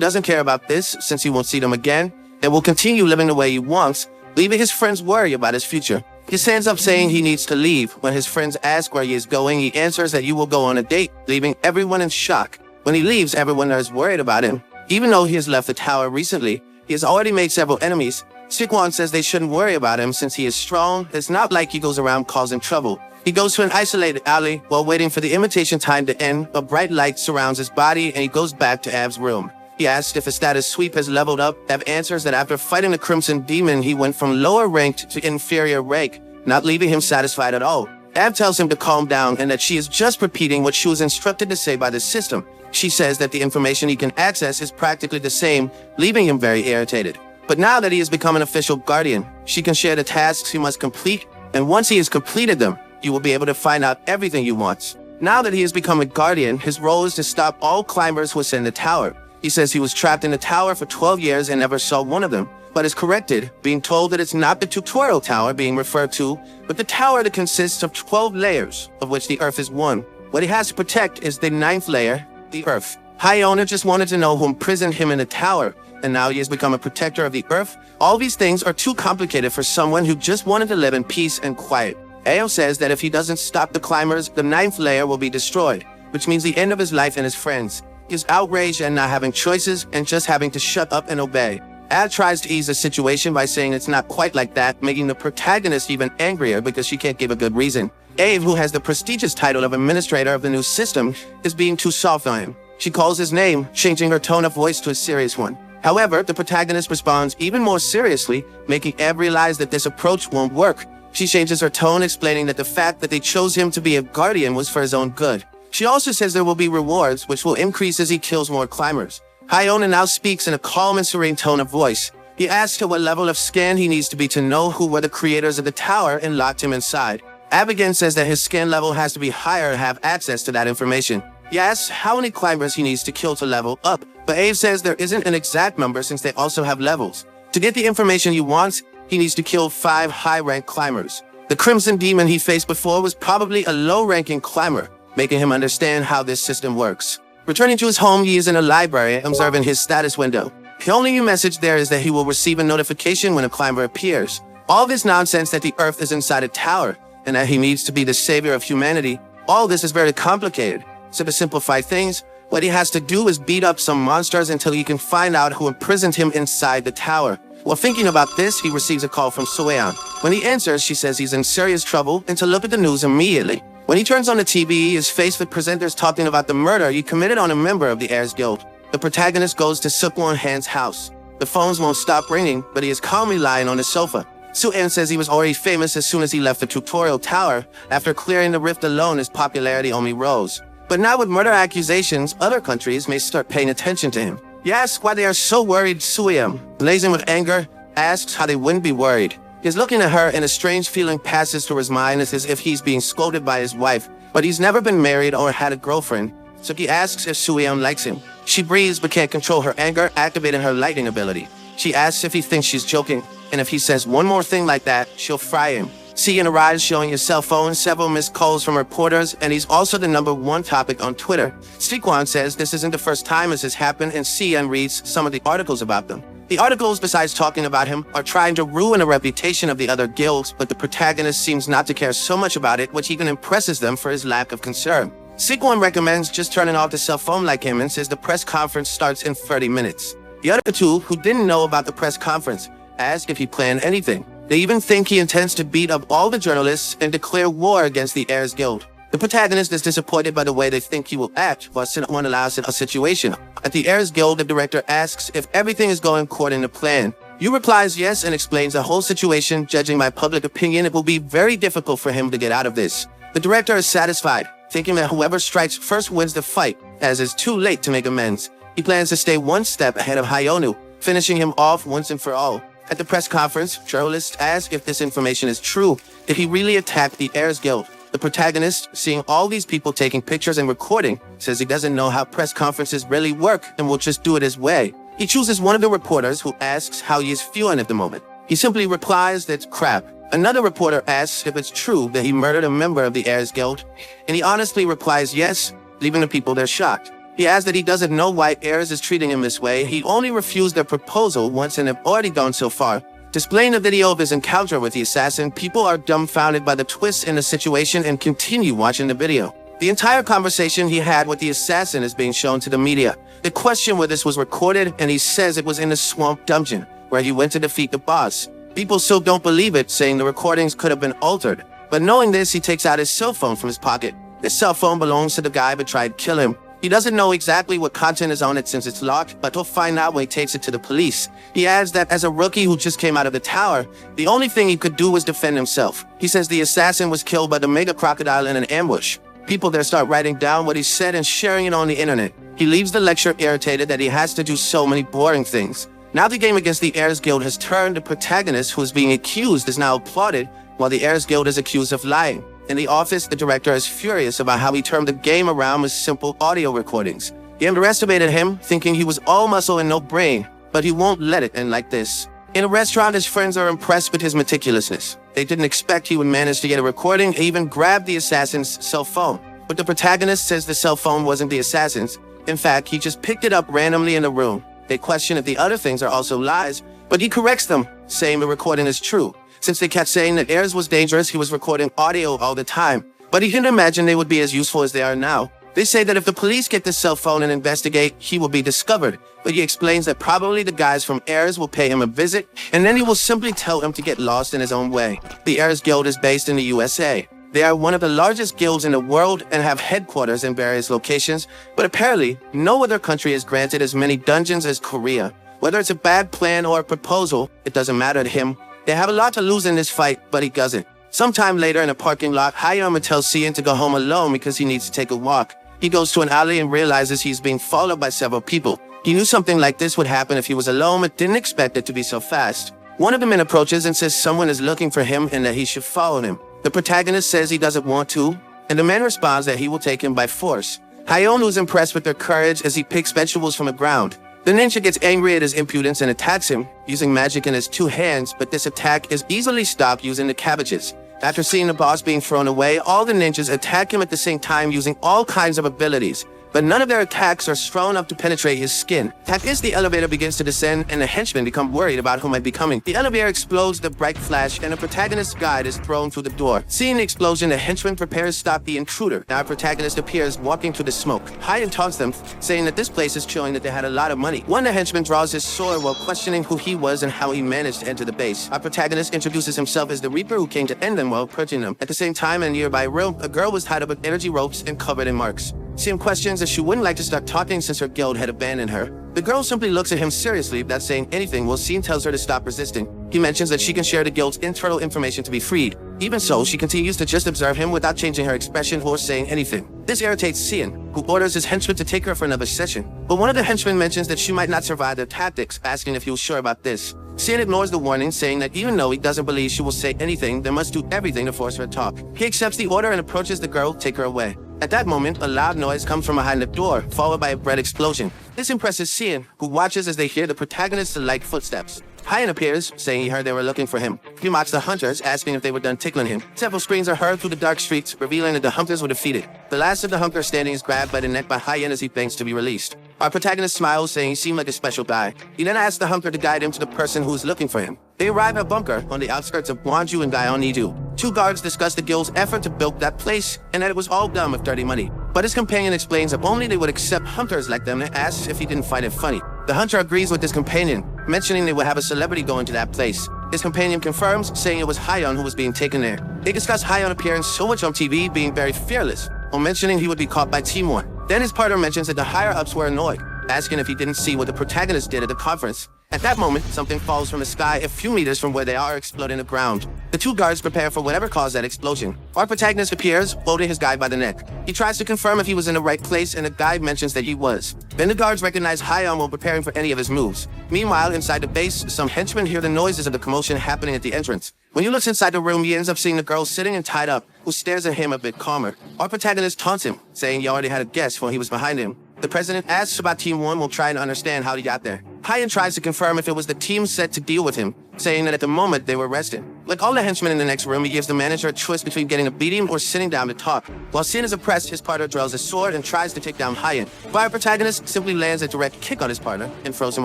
doesn't care about this, since he won't see them again, and will continue living the way he wants, leaving his friends worry about his future. He ends up saying he needs to leave. When his friends ask where he is going, he answers that you will go on a date, leaving everyone in shock. When he leaves, everyone is worried about him. Even though he has left the tower recently, he has already made several enemies. Sikwon says they shouldn't worry about him since he is strong. It's not like he goes around causing trouble. He goes to an isolated alley while waiting for the imitation time to end. A bright light surrounds his body and he goes back to Av's room. He asks if his status sweep has leveled up. Av answers that after fighting the Crimson Demon, he went from lower ranked to inferior rank, not leaving him satisfied at all. Av tells him to calm down and that she is just repeating what she was instructed to say by the system. She says that the information he can access is practically the same, leaving him very irritated. But now that he has become an official guardian, she can share the tasks he must complete, and once he has completed them, you will be able to find out everything you want. Now that he has become a guardian, his role is to stop all climbers who ascend the tower. He says he was trapped in the tower for 12 years and never saw one of them, but is corrected, being told that it's not the tutorial tower being referred to, but the tower that consists of 12 layers, of which the earth is one. What he has to protect is the 9th layer, the earth. Hyona just wanted to know who imprisoned him in the tower, and now he has become a protector of the earth. All these things are too complicated for someone who just wanted to live in peace and quiet. Ao says that if he doesn't stop the climbers, the 9th layer will be destroyed, which means the end of his life and his friends. He is outraged at not having choices and just having to shut up and obey. Ad tries to ease the situation by saying it's not quite like that, making the protagonist even angrier because she can't give a good reason. Ave, who has the prestigious title of administrator of the new system, is being too soft on him. She calls his name, changing her tone of voice to a serious one. However, the protagonist responds even more seriously, making Eve realize that this approach won't work. She changes her tone, explaining that the fact that they chose him to be a guardian was for his own good. She also says there will be rewards, which will increase as he kills more climbers. Hyona now speaks in a calm and serene tone of voice. He asks her what level of scan he needs to be to know who were the creators of the tower and locked him inside. Ab again says that his scan level has to be higher to have access to that information. He asks how many climbers he needs to kill to level up, but Ave says there isn't an exact number since they also have levels. To get the information he wants, he needs to kill 5 high-ranked climbers. The Crimson Demon he faced before was probably a low-ranking climber, making him understand how this system works. Returning to his home, he is in a library, observing his status window. The only new message there is that he will receive a notification when a climber appears. All this nonsense that the earth is inside a tower, and that he needs to be the savior of humanity, all this is very complicated. So to simplify things, what he has to do is beat up some monsters until he can find out who imprisoned him inside the tower. While thinking about this, he receives a call from Sueon. When he answers, she says he's in serious trouble and to look at the news immediately. When he turns on the TV, he is faced with presenters talking about the murder he committed on a member of the Heirs Guild. The protagonist goes to Sukwon Han's house. The phones won't stop ringing, but he is calmly lying on the sofa. Sueon says he was already famous as soon as he left the tutorial tower. After clearing the rift alone, his popularity only rose. But now with murder accusations, other countries may start paying attention to him. He asks why they are so worried. Sueon, blazing with anger, asks how they wouldn't be worried. He's looking at her and a strange feeling passes through his mind as if he's being scolded by his wife, but he's never been married or had a girlfriend, so he asks if Sueon likes him. She breathes but can't control her anger, activating her lightning ability. She asks if he thinks she's joking, and if he says one more thing like that, she'll fry him. Sian arrives showing his cell phone, several missed calls from reporters, and he's also the #1 topic on Twitter. Sikwon says this isn't the first time this has happened, and Sian reads some of the articles about them. The articles, besides talking about him, are trying to ruin the reputation of the other guilds, but the protagonist seems not to care so much about it, which even impresses them for his lack of concern. Sikwon recommends just turning off the cell phone like him and says the press conference starts in 30 minutes. The other two, who didn't know about the press conference, ask if he planned anything. They even think he intends to beat up all the journalists and declare war against the Heirs Guild. The protagonist is disappointed by the way they think he will act, while someone allows a situation. At the Heirs Guild, the director asks if everything is going according to plan. Yu replies yes and explains the whole situation. Judging by public opinion, it will be very difficult for him to get out of this. The director is satisfied. thinking that whoever strikes first wins the fight, as it's too late to make amends. He plans to stay one step ahead of Hayonu, finishing him off once and for all. At the press conference, journalists ask if this information is true. Did he really attack the Heirs Guild? The protagonist, seeing all these people taking pictures and recording, says he doesn't know how press conferences really work and will just do it his way. He chooses one of the reporters who asks how he is feeling at the moment. He simply replies that's crap. Another reporter asks if it's true that he murdered a member of the Heirs Guild, and he honestly replies yes, leaving the people there shocked. He adds that he doesn't know why Heirs is treating him this way. He only refused their proposal once and have already gone so far. Displaying a video of his encounter with the assassin, people are dumbfounded by the twists in the situation and continue watching the video. The entire conversation he had with the assassin is being shown to the media. They question where this was recorded, and he says it was in the swamp dungeon, where he went to defeat the boss. People still don't believe it, saying the recordings could have been altered. But knowing this, he takes out his cell phone from his pocket. This cell phone belongs to the guy who tried to kill him. He doesn't know exactly what content is on it since it's locked, but he'll find out when he takes it to the police. He adds that as a rookie who just came out of the tower, the only thing he could do was defend himself. He says the assassin was killed by the mega crocodile in an ambush. People there start writing down what he said and sharing it on the internet. He leaves the lecture irritated that he has to do so many boring things. Now the game against the Heirs Guild has turned. The protagonist who is being accused is now applauded, while the Heirs Guild is accused of lying. In the office, the director is furious about how he turned the game around with simple audio recordings. He underestimated him, thinking he was all muscle and no brain, but he won't let it end like this. In a restaurant, his friends are impressed with his meticulousness. They didn't expect he would manage to get a recording. He even grabbed the assassin's cell phone. But the protagonist says the cell phone wasn't the assassin's. In fact, he just picked it up randomly in the room. They question if the other things are also lies, but he corrects them, saying the recording is true. Since they kept saying that Heirs was dangerous, he was recording audio all the time. But he didn't imagine they would be as useful as they are now. They say that if the police get this cell phone and investigate, he will be discovered. But he explains that probably the guys from Heirs will pay him a visit, and then he will simply tell him to get lost in his own way. The Heirs Guild is based in the USA. They are one of the largest guilds in the world and have headquarters in various locations, but apparently, no other country is granted as many dungeons as Korea. Whether it's a bad plan or a proposal, it doesn't matter to him. They have a lot to lose in this fight, but he doesn't. Sometime later in a parking lot, Hayama tells Sien to go home alone because he needs to take a walk. He goes to an alley and realizes he's being followed by several people. He knew something like this would happen if he was alone, but didn't expect it to be so fast. One of the men approaches and says someone is looking for him and that he should follow him. The protagonist says he doesn't want to, and the man responds that he will take him by force. Hayonu is impressed with their courage as he picks vegetables from the ground. The ninja gets angry at his impudence and attacks him, using magic in his two hands, but this attack is easily stopped using the cabbages. After seeing the boss being thrown away, all the ninjas attack him at the same time using all kinds of abilities. But none of their attacks are strong enough to penetrate his skin. As the elevator begins to descend and the henchmen become worried about who might be coming. The elevator explodes with a bright flash and the protagonist's guide is thrown through the door. Seeing the explosion, the henchman prepares to stop the intruder. Now our protagonist appears walking through the smoke. Hayan taunts them, saying that this place is showing that they had a lot of money. One of the henchmen draws his sword while questioning who he was and how he managed to enter the base. Our protagonist introduces himself as the Reaper who came to end them while purging them. At the same time, in a nearby room, a girl was tied up with energy ropes and covered in marks. Siem questions if she wouldn't like to start talking since her guild had abandoned her. The girl simply looks at him seriously without saying anything while Siem tells her to stop resisting. He mentions that she can share the guild's internal information to be freed. Even so, she continues to just observe him without changing her expression or saying anything. This irritates Sien, who orders his henchman to take her for another session. But one of the henchmen mentions that she might not survive their tactics, asking if he was sure about this. Sien ignores the warning, saying that even though he doesn't believe she will say anything, they must do everything to force her to talk. He accepts the order and approaches the girl to take her away. At that moment, a loud noise comes from behind the door, followed by a bread explosion. This impresses Sien, who watches as they hear the protagonist's light footsteps. Hayan appears, saying he heard they were looking for him. He mocks the hunters, asking if they were done tickling him. Several screams are heard through the dark streets, revealing that the hunters were defeated. The last of the hunters standing is grabbed by the neck by Hayan as he begs to be released. Our protagonist smiles, saying he seemed like a special guy. He then asks the hunter to guide him to the person who is looking for him. They arrive at a bunker on the outskirts of Gwangju and Gyeongnido. Two guards discuss the guild's effort to build that place and that it was all done with dirty money. But his companion explains if only they would accept hunters like them and asks if he didn't find it funny. The hunter agrees with his companion, mentioning they would have a celebrity go into that place. His companion confirms, saying it was Hayan who was being taken there. They discuss Hayan appearing so much on TV, being very fearless, while mentioning he would be caught by Timur. Then his partner mentions that the higher-ups were annoyed, asking if he didn't see what the protagonist did at the conference. At that moment, something falls from the sky a few meters from where they are, exploding the ground. The two guards prepare for whatever caused that explosion. Our protagonist appears, holding his guide by the neck. He tries to confirm if he was in the right place, and the guide mentions that he was. Then the guards recognize Hyeon while preparing for any of his moves. Meanwhile, inside the base, some henchmen hear the noises of the commotion happening at the entrance. When he looks inside the room, he ends up seeing the girl sitting and tied up, who stares at him a bit calmer. Our protagonist taunts him, saying he already had a guess when he was behind him. The president asks about Team 1 while trying to understand how he got there. Hyeon tries to confirm if it was the team set to deal with him, saying that at the moment they were resting. Like all the henchmen in the next room, he gives the manager a choice between getting a beating or sitting down to talk. While Sin is oppressed, his partner draws a sword and tries to take down Hyeon. But our protagonist simply lands a direct kick on his partner and throws him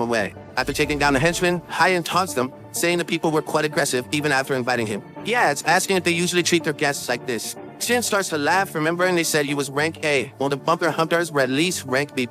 away. After taking down the henchmen, Hyeon taunts them, saying the people were quite aggressive even after inviting him. He adds, asking if they usually treat their guests like this. Shin starts to laugh, remembering they said he was rank A, while the bunker hunters were at least rank B+.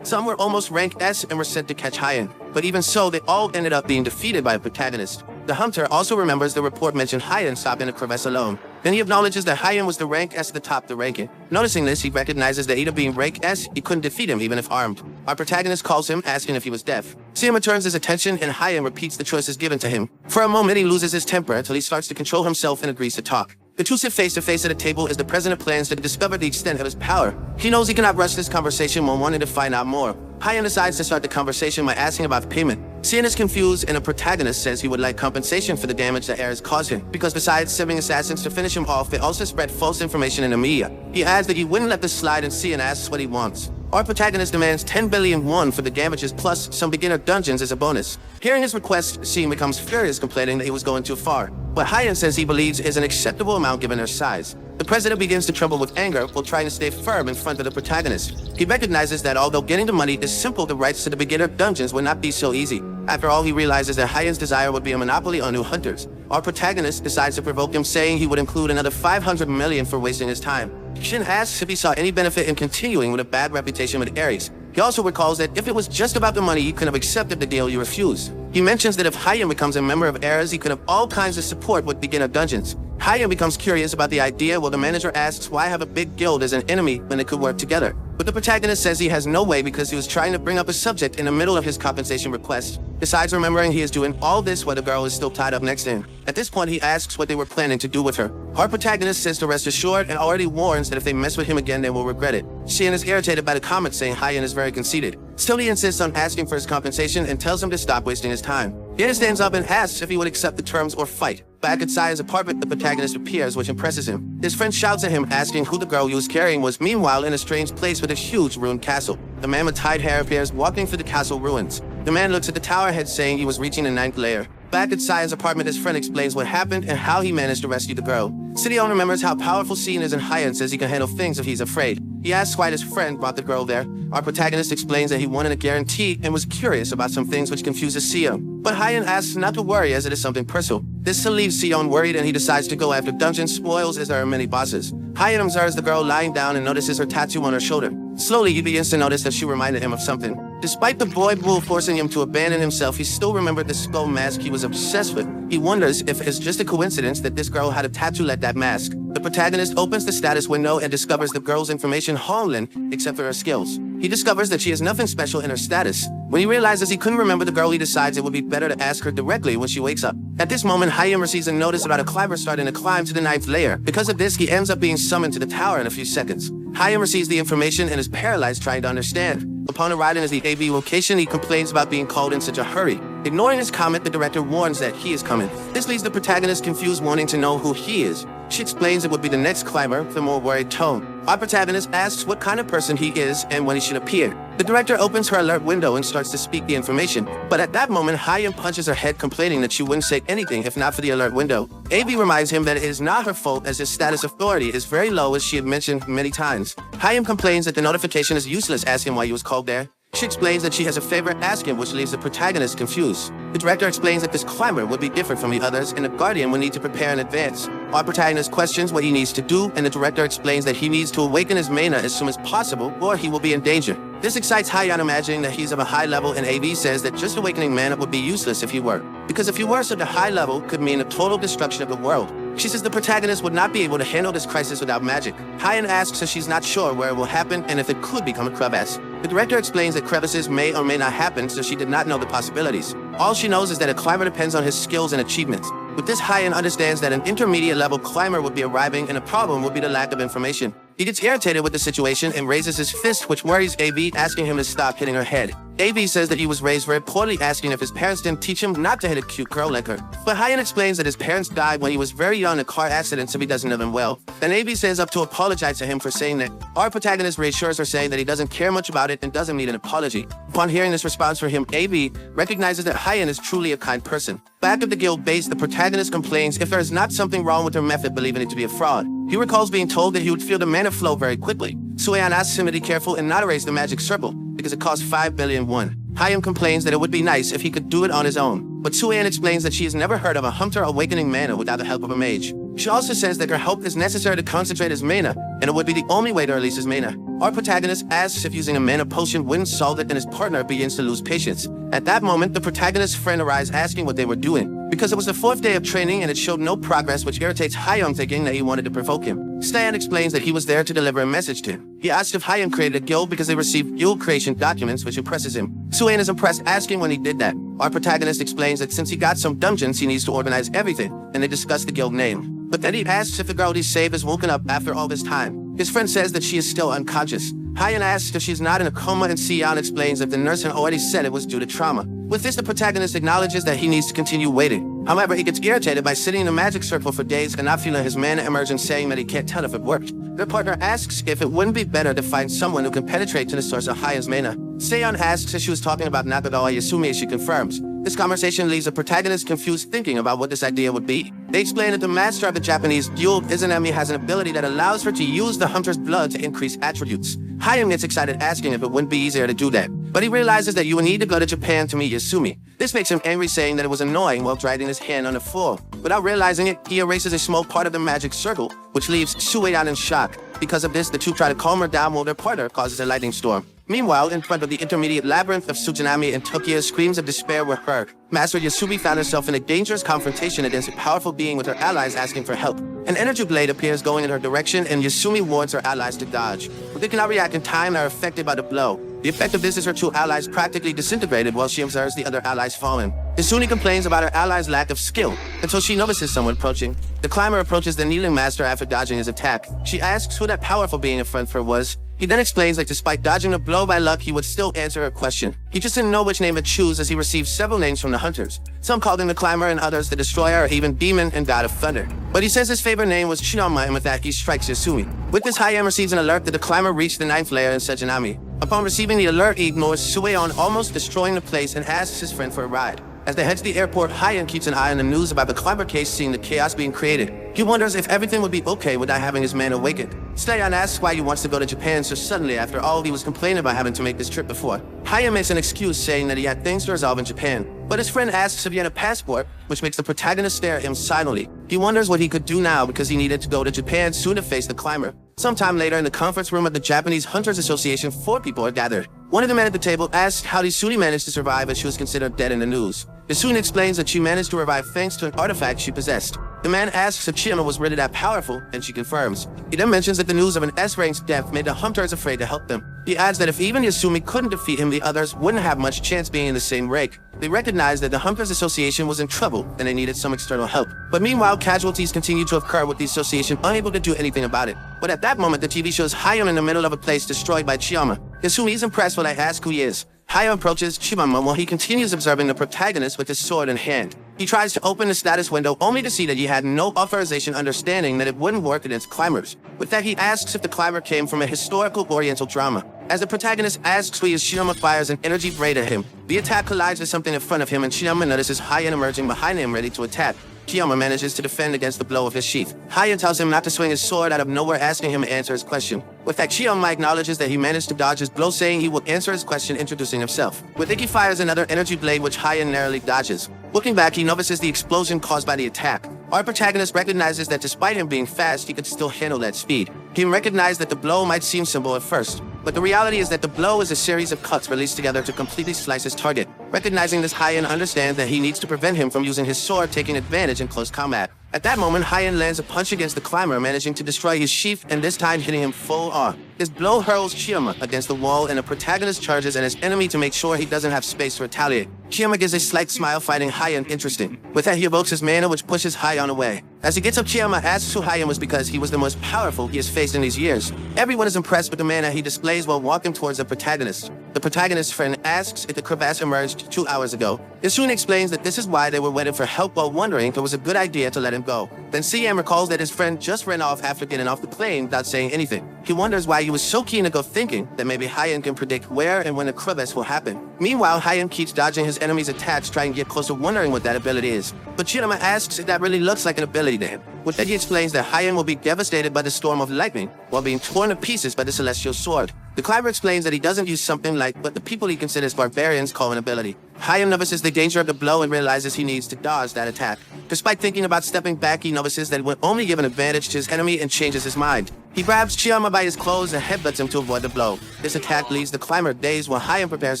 Some were almost rank S and were sent to catch Hyeon, but even so, they all ended up being defeated by a protagonist. The hunter also remembers the report mentioned Hyeon stopped in a crevice alone. Then he acknowledges that Hyeon was the rank S at the top of the ranking. Noticing this, he recognizes that either being rank S, he couldn't defeat him even if armed. Our protagonist calls him, asking if he was deaf. Sima turns his attention and Hyeon repeats the choices given to him. For a moment, he loses his temper until he starts to control himself and agrees to talk. The two sit face to face at a table as the president plans to discover the extent of his power. He knows he cannot rush this conversation while wanting to find out more. Hyeon decides to start the conversation by asking about payment. Sien is confused and the protagonist says he would like compensation for the damage that heirs caused him, because besides sending assassins to finish him off, they also spread false information in the media. He adds that he wouldn't let this slide and Sien asks what he wants. Our protagonist demands 10 billion won for the damages plus some beginner dungeons as a bonus. Hearing his request, Sien becomes furious, complaining that he was going too far. But Hyeon says he believes is an acceptable amount given their size. The president begins to tremble with anger while trying to stay firm in front of the protagonist. He recognizes that although getting the money is simple, the rights to the beginner dungeons would not be so easy. After all, he realizes that Hyeon's desire would be a monopoly on new hunters. Our protagonist decides to provoke him, saying he would include another 500 million for wasting his time. Shin asks if he saw any benefit in continuing with a bad reputation with Ares. He also recalls that if it was just about the money, he could have accepted the deal he refused. He mentions that if Hyeon becomes a member of Ares, he could have all kinds of support with beginner dungeons. Hyeon becomes curious about the idea while the manager asks why have a big guild as an enemy when they could work together. But the protagonist says he has no way because he was trying to bring up a subject in the middle of his compensation request. Besides remembering he is doing all this while the girl is still tied up next to him. At this point, he asks what they were planning to do with her. Our protagonist says to rest assured and already warns that if they mess with him again, they will regret it. Shin is irritated by the comment saying Hyeon is very conceited. Still, he insists on asking for his compensation and tells him to stop wasting his time. He stands up and asks if he would accept the terms or fight. Back inside his apartment, the protagonist appears, which impresses him. His friend shouts at him, asking who the girl he was carrying was, meanwhile in a strange place with a huge ruined castle. The man with tied hair appears, walking through the castle ruins. The man looks at the tower head, saying he was reaching the 9th layer. Back inside his apartment, his friend explains what happened and how he managed to rescue the girl. City-On remembers how powerful Seen is and Hyeon says he can handle things if he's afraid. He asks why his friend brought the girl there. Our protagonist explains that he wanted a guarantee and was curious about some things which confuses Seon. But Hyeon asks not to worry as it is something personal. This still leaves Seon worried and he decides to go after dungeon spoils as there are many bosses. Hyeon observes the girl lying down and notices her tattoo on her shoulder. Slowly, he begins to notice that she reminded him of something. Despite the boy bull forcing him to abandon himself, he still remembered the skull mask he was obsessed with. He wonders if it's just a coincidence that this girl had a tattoo like that mask. The protagonist opens the status window and discovers the girl's information Honglin, except for her skills. He discovers that she has nothing special in her status. When he realizes he couldn't remember the girl, he decides it would be better to ask her directly when she wakes up. At this moment, Hyeon receives a notice about a climber starting to climb to the 9th layer. Because of this, he ends up being summoned to the tower in a few seconds. Hyeon receives the information and is paralyzed trying to understand. Upon arriving at the AV location, he complains about being called in such a hurry. Ignoring his comment, the director warns that he is coming. This leaves the protagonist confused, wanting to know who he is. She explains it would be the next climber with a more worried tone. Our protagonist asks what kind of person he is and when he should appear. The director opens her alert window and starts to speak the information, but at that moment, Hyeon punches her head, complaining that she wouldn't say anything if not for the alert window. AV reminds him that it is not her fault as his status authority is very low, as she had mentioned many times. Hyeon complains that the notification is useless, asking why he was called there. She explains that she has a favor asking, which leaves the protagonist confused. The director explains that this climber would be different from the others and the guardian would need to prepare in advance. Our protagonist questions what he needs to do, and the director explains that he needs to awaken his mana as soon as possible or he will be in danger. This excites Hyeon, imagining that he's of a high level, and AV says that just awakening mana would be useless if he were. Because if he were such a high level, could mean the total destruction of the world. She says the protagonist would not be able to handle this crisis without magic. Hyeon asks if she's not sure where it will happen and if it could become a crevasse. The director explains that crevices may or may not happen, so she did not know the possibilities. All she knows is that a climber depends on his skills and achievements. With this, Hyan understands that an intermediate-level climber would be arriving, and the problem would be the lack of information. He gets irritated with the situation and raises his fist, which worries AV, asking him to stop hitting her head. AV says that he was raised very poorly, asking if his parents didn't teach him not to hit a cute girl like her. But Hyan explains that his parents died when he was very young in a car accident, so he doesn't know them well. Then AV says up to apologize to him for saying that. Our protagonist reassures her, saying that he doesn't care much about it and doesn't need an apology. Upon hearing this response from him, AV recognizes that Hyan is truly a kind person. Back at the guild base, the protagonist complains if there is not something wrong with her method, believing it to be a fraud. He recalls being told that he would feel the mana flow very quickly. Sueon asks him to be careful and not erase the magic circle, because it costs 5 billion won. Hyan complains that it would be nice if he could do it on his own, but Sueon explains that she has never heard of a hunter awakening mana without the help of a mage. She also says that her help is necessary to concentrate his mana, and it would be the only way to release his mana. Our protagonist asks if using a mana potion wouldn't solve it, and his partner begins to lose patience. At that moment, the protagonist's friend arrives asking what they were doing, because it was the 4th day of training and it showed no progress, which irritates Hyan, thinking that he wanted to provoke him. Stan explains that he was there to deliver a message to him. He asks if Hyan created a guild because they received guild creation documents, which impresses him. Sueon is impressed, asking when he did that. Our protagonist explains that since he got some dungeons, he needs to organize everything, and they discuss the guild name. But then he asks if the girl he saved has woken up after all this time. His friend says that she is still unconscious. Hyan asks if she's not in a coma, and Sion explains that the nurse had already said it was due to trauma. With this, the protagonist acknowledges that he needs to continue waiting. However, he gets irritated by sitting in a magic circle for days and not feeling his mana emerge, and saying that he can't tell if it worked. Their partner asks if it wouldn't be better to find someone who can penetrate to the source of Hyan's mana. Seon asks if she was talking about Nakagawa Yasumi, as she confirms. This conversation leaves the protagonist confused, thinking about what this idea would be. They explain that the master of the Japanese guild, Izanami, has an ability that allows her to use the hunter's blood to increase attributes. Hyan gets excited, asking if it wouldn't be easier to do that. But he realizes that you would need to go to Japan to meet Yasumi. This makes him angry, saying that it was annoying while dragging his hand on the floor. Without realizing it, he erases a small part of the magic circle, which leaves Sueon in shock. Because of this, the two try to calm her down while their partner causes a lightning storm. Meanwhile, in front of the intermediate labyrinth of Tsuchinami and Tokyo, screams of despair were heard. Master Yasumi found herself in a dangerous confrontation against a powerful being, with her allies asking for help. An energy blade appears going in her direction, and Yasumi warns her allies to dodge. But they cannot react in time and are affected by the blow. The effect of this is her two allies practically disintegrated while she observes the other allies falling. Yasumi complains about her allies' lack of skill until she notices someone approaching. The climber approaches the kneeling master after dodging his attack. She asks who that powerful being in front of her was. He then explains that despite dodging a blow by luck, he would still answer her question. He just didn't know which name to choose, as he received several names from the hunters. Some called him the Climber, and others the Destroyer, or even Demon and God of Thunder. But he says his favorite name was Chiyama, and with that he strikes Yasumi. With this, Hyan receives an alert that the Climber reached the 9th layer in Sejinami. Upon receiving the alert, he ignores Sueon, almost destroying the place, and asks his friend for a ride. As they head to the airport, Hyan keeps an eye on the news about the Climber case, seeing the chaos being created. He wonders if everything would be okay without having his man awakened. Staeon asks why he wants to go to Japan so suddenly, after all he was complaining about having to make this trip before. Hyan makes an excuse, saying that he had things to resolve in Japan. But his friend asks if he had a passport, which makes the protagonist stare at him silently. He wonders what he could do now, because he needed to go to Japan soon to face the Climber. Sometime later, in the conference room of the Japanese Hunters Association, 4 people are gathered. One of the men at the table asks how Yasuni managed to survive, as she was considered dead in the news. Yasuni explains that she managed to revive thanks to an artifact she possessed. The man asks if Chiyama was really that powerful, and she confirms. He then mentions that the news of an S-rank's death made the hunters afraid to help them. He adds that if even Yasumi couldn't defeat him, the others wouldn't have much chance being in the same rank. They recognized that the Hunters Association was in trouble, and they needed some external help. But meanwhile, casualties continue to occur, with the association unable to do anything about it. But at that moment, the TV shows Hyan in the middle of a place destroyed by Chiyama. Yasumi is impressed when I ask who he is. Hyan approaches Chiyama while he continues observing the protagonist with his sword in hand. He tries to open the status window, only to see that he had no authorization, understanding that it wouldn't work against climbers. With that, he asks if the climber came from a historical oriental drama. As the protagonist asks who he is, Chiyama fires an energy blade at him. The attack collides with something in front of him, and Chiyama notices Hyan emerging behind him, ready to attack. Chiyama manages to defend against the blow of his sheath. Hyan tells him not to swing his sword out of nowhere, asking him to answer his question. With that, Chiyama acknowledges that he managed to dodge his blow, saying he will answer his question, introducing himself. With it, he fires another energy blade, which Hyan narrowly dodges. Looking back, he notices the explosion caused by the attack. Our protagonist recognizes that despite him being fast, he could still handle that speed. He recognized that the blow might seem simple at first, but the reality is that the blow is a series of cuts released together to completely slice his target. Recognizing this, Hyan understands that he needs to prevent him from using his sword, taking advantage in close combat. At that moment, Hyan lands a punch against the climber, managing to destroy his sheath and this time hitting him full on. His blow hurls Chiyama against the wall and the protagonist charges at his enemy to make sure he doesn't have space to retaliate. Chiyama gives a slight smile, finding Hyan interesting. With that, he evokes his mana, which pushes Hyan away. As he gets up, Chiyama asks who Hyan was because he was the most powerful he has faced in these years. Everyone is impressed with the mana he displays while walking towards the protagonist. The protagonist's friend asks if the crevasse emerged 2 hours ago. Isuna explains that this is why they were waiting for help while wondering if it was a good idea to let him go. Then CM recalls that his friend just ran off after getting off the plane without saying anything. He wonders why he was so keen to go, thinking that maybe Hyan can predict where and when the crevasse will happen. Meanwhile, Hyan keeps dodging his enemy's attacks, trying to get closer, wondering what that ability is. But Chiyama asks if that really looks like an ability to him. With that, he explains that Hyan will be devastated by the storm of lightning while being torn to pieces by the celestial sword. The climber explains that he doesn't use something like what the people he considers barbarians call an ability. Hyan notices the danger of the blow and realizes he needs to dodge that attack. Despite thinking about stepping back, he notices that it would only give an advantage to his enemy and changes his mind. He grabs Chiyama by his clothes and headbutts him to avoid the blow. This attack leaves the climber dazed while Hyan prepares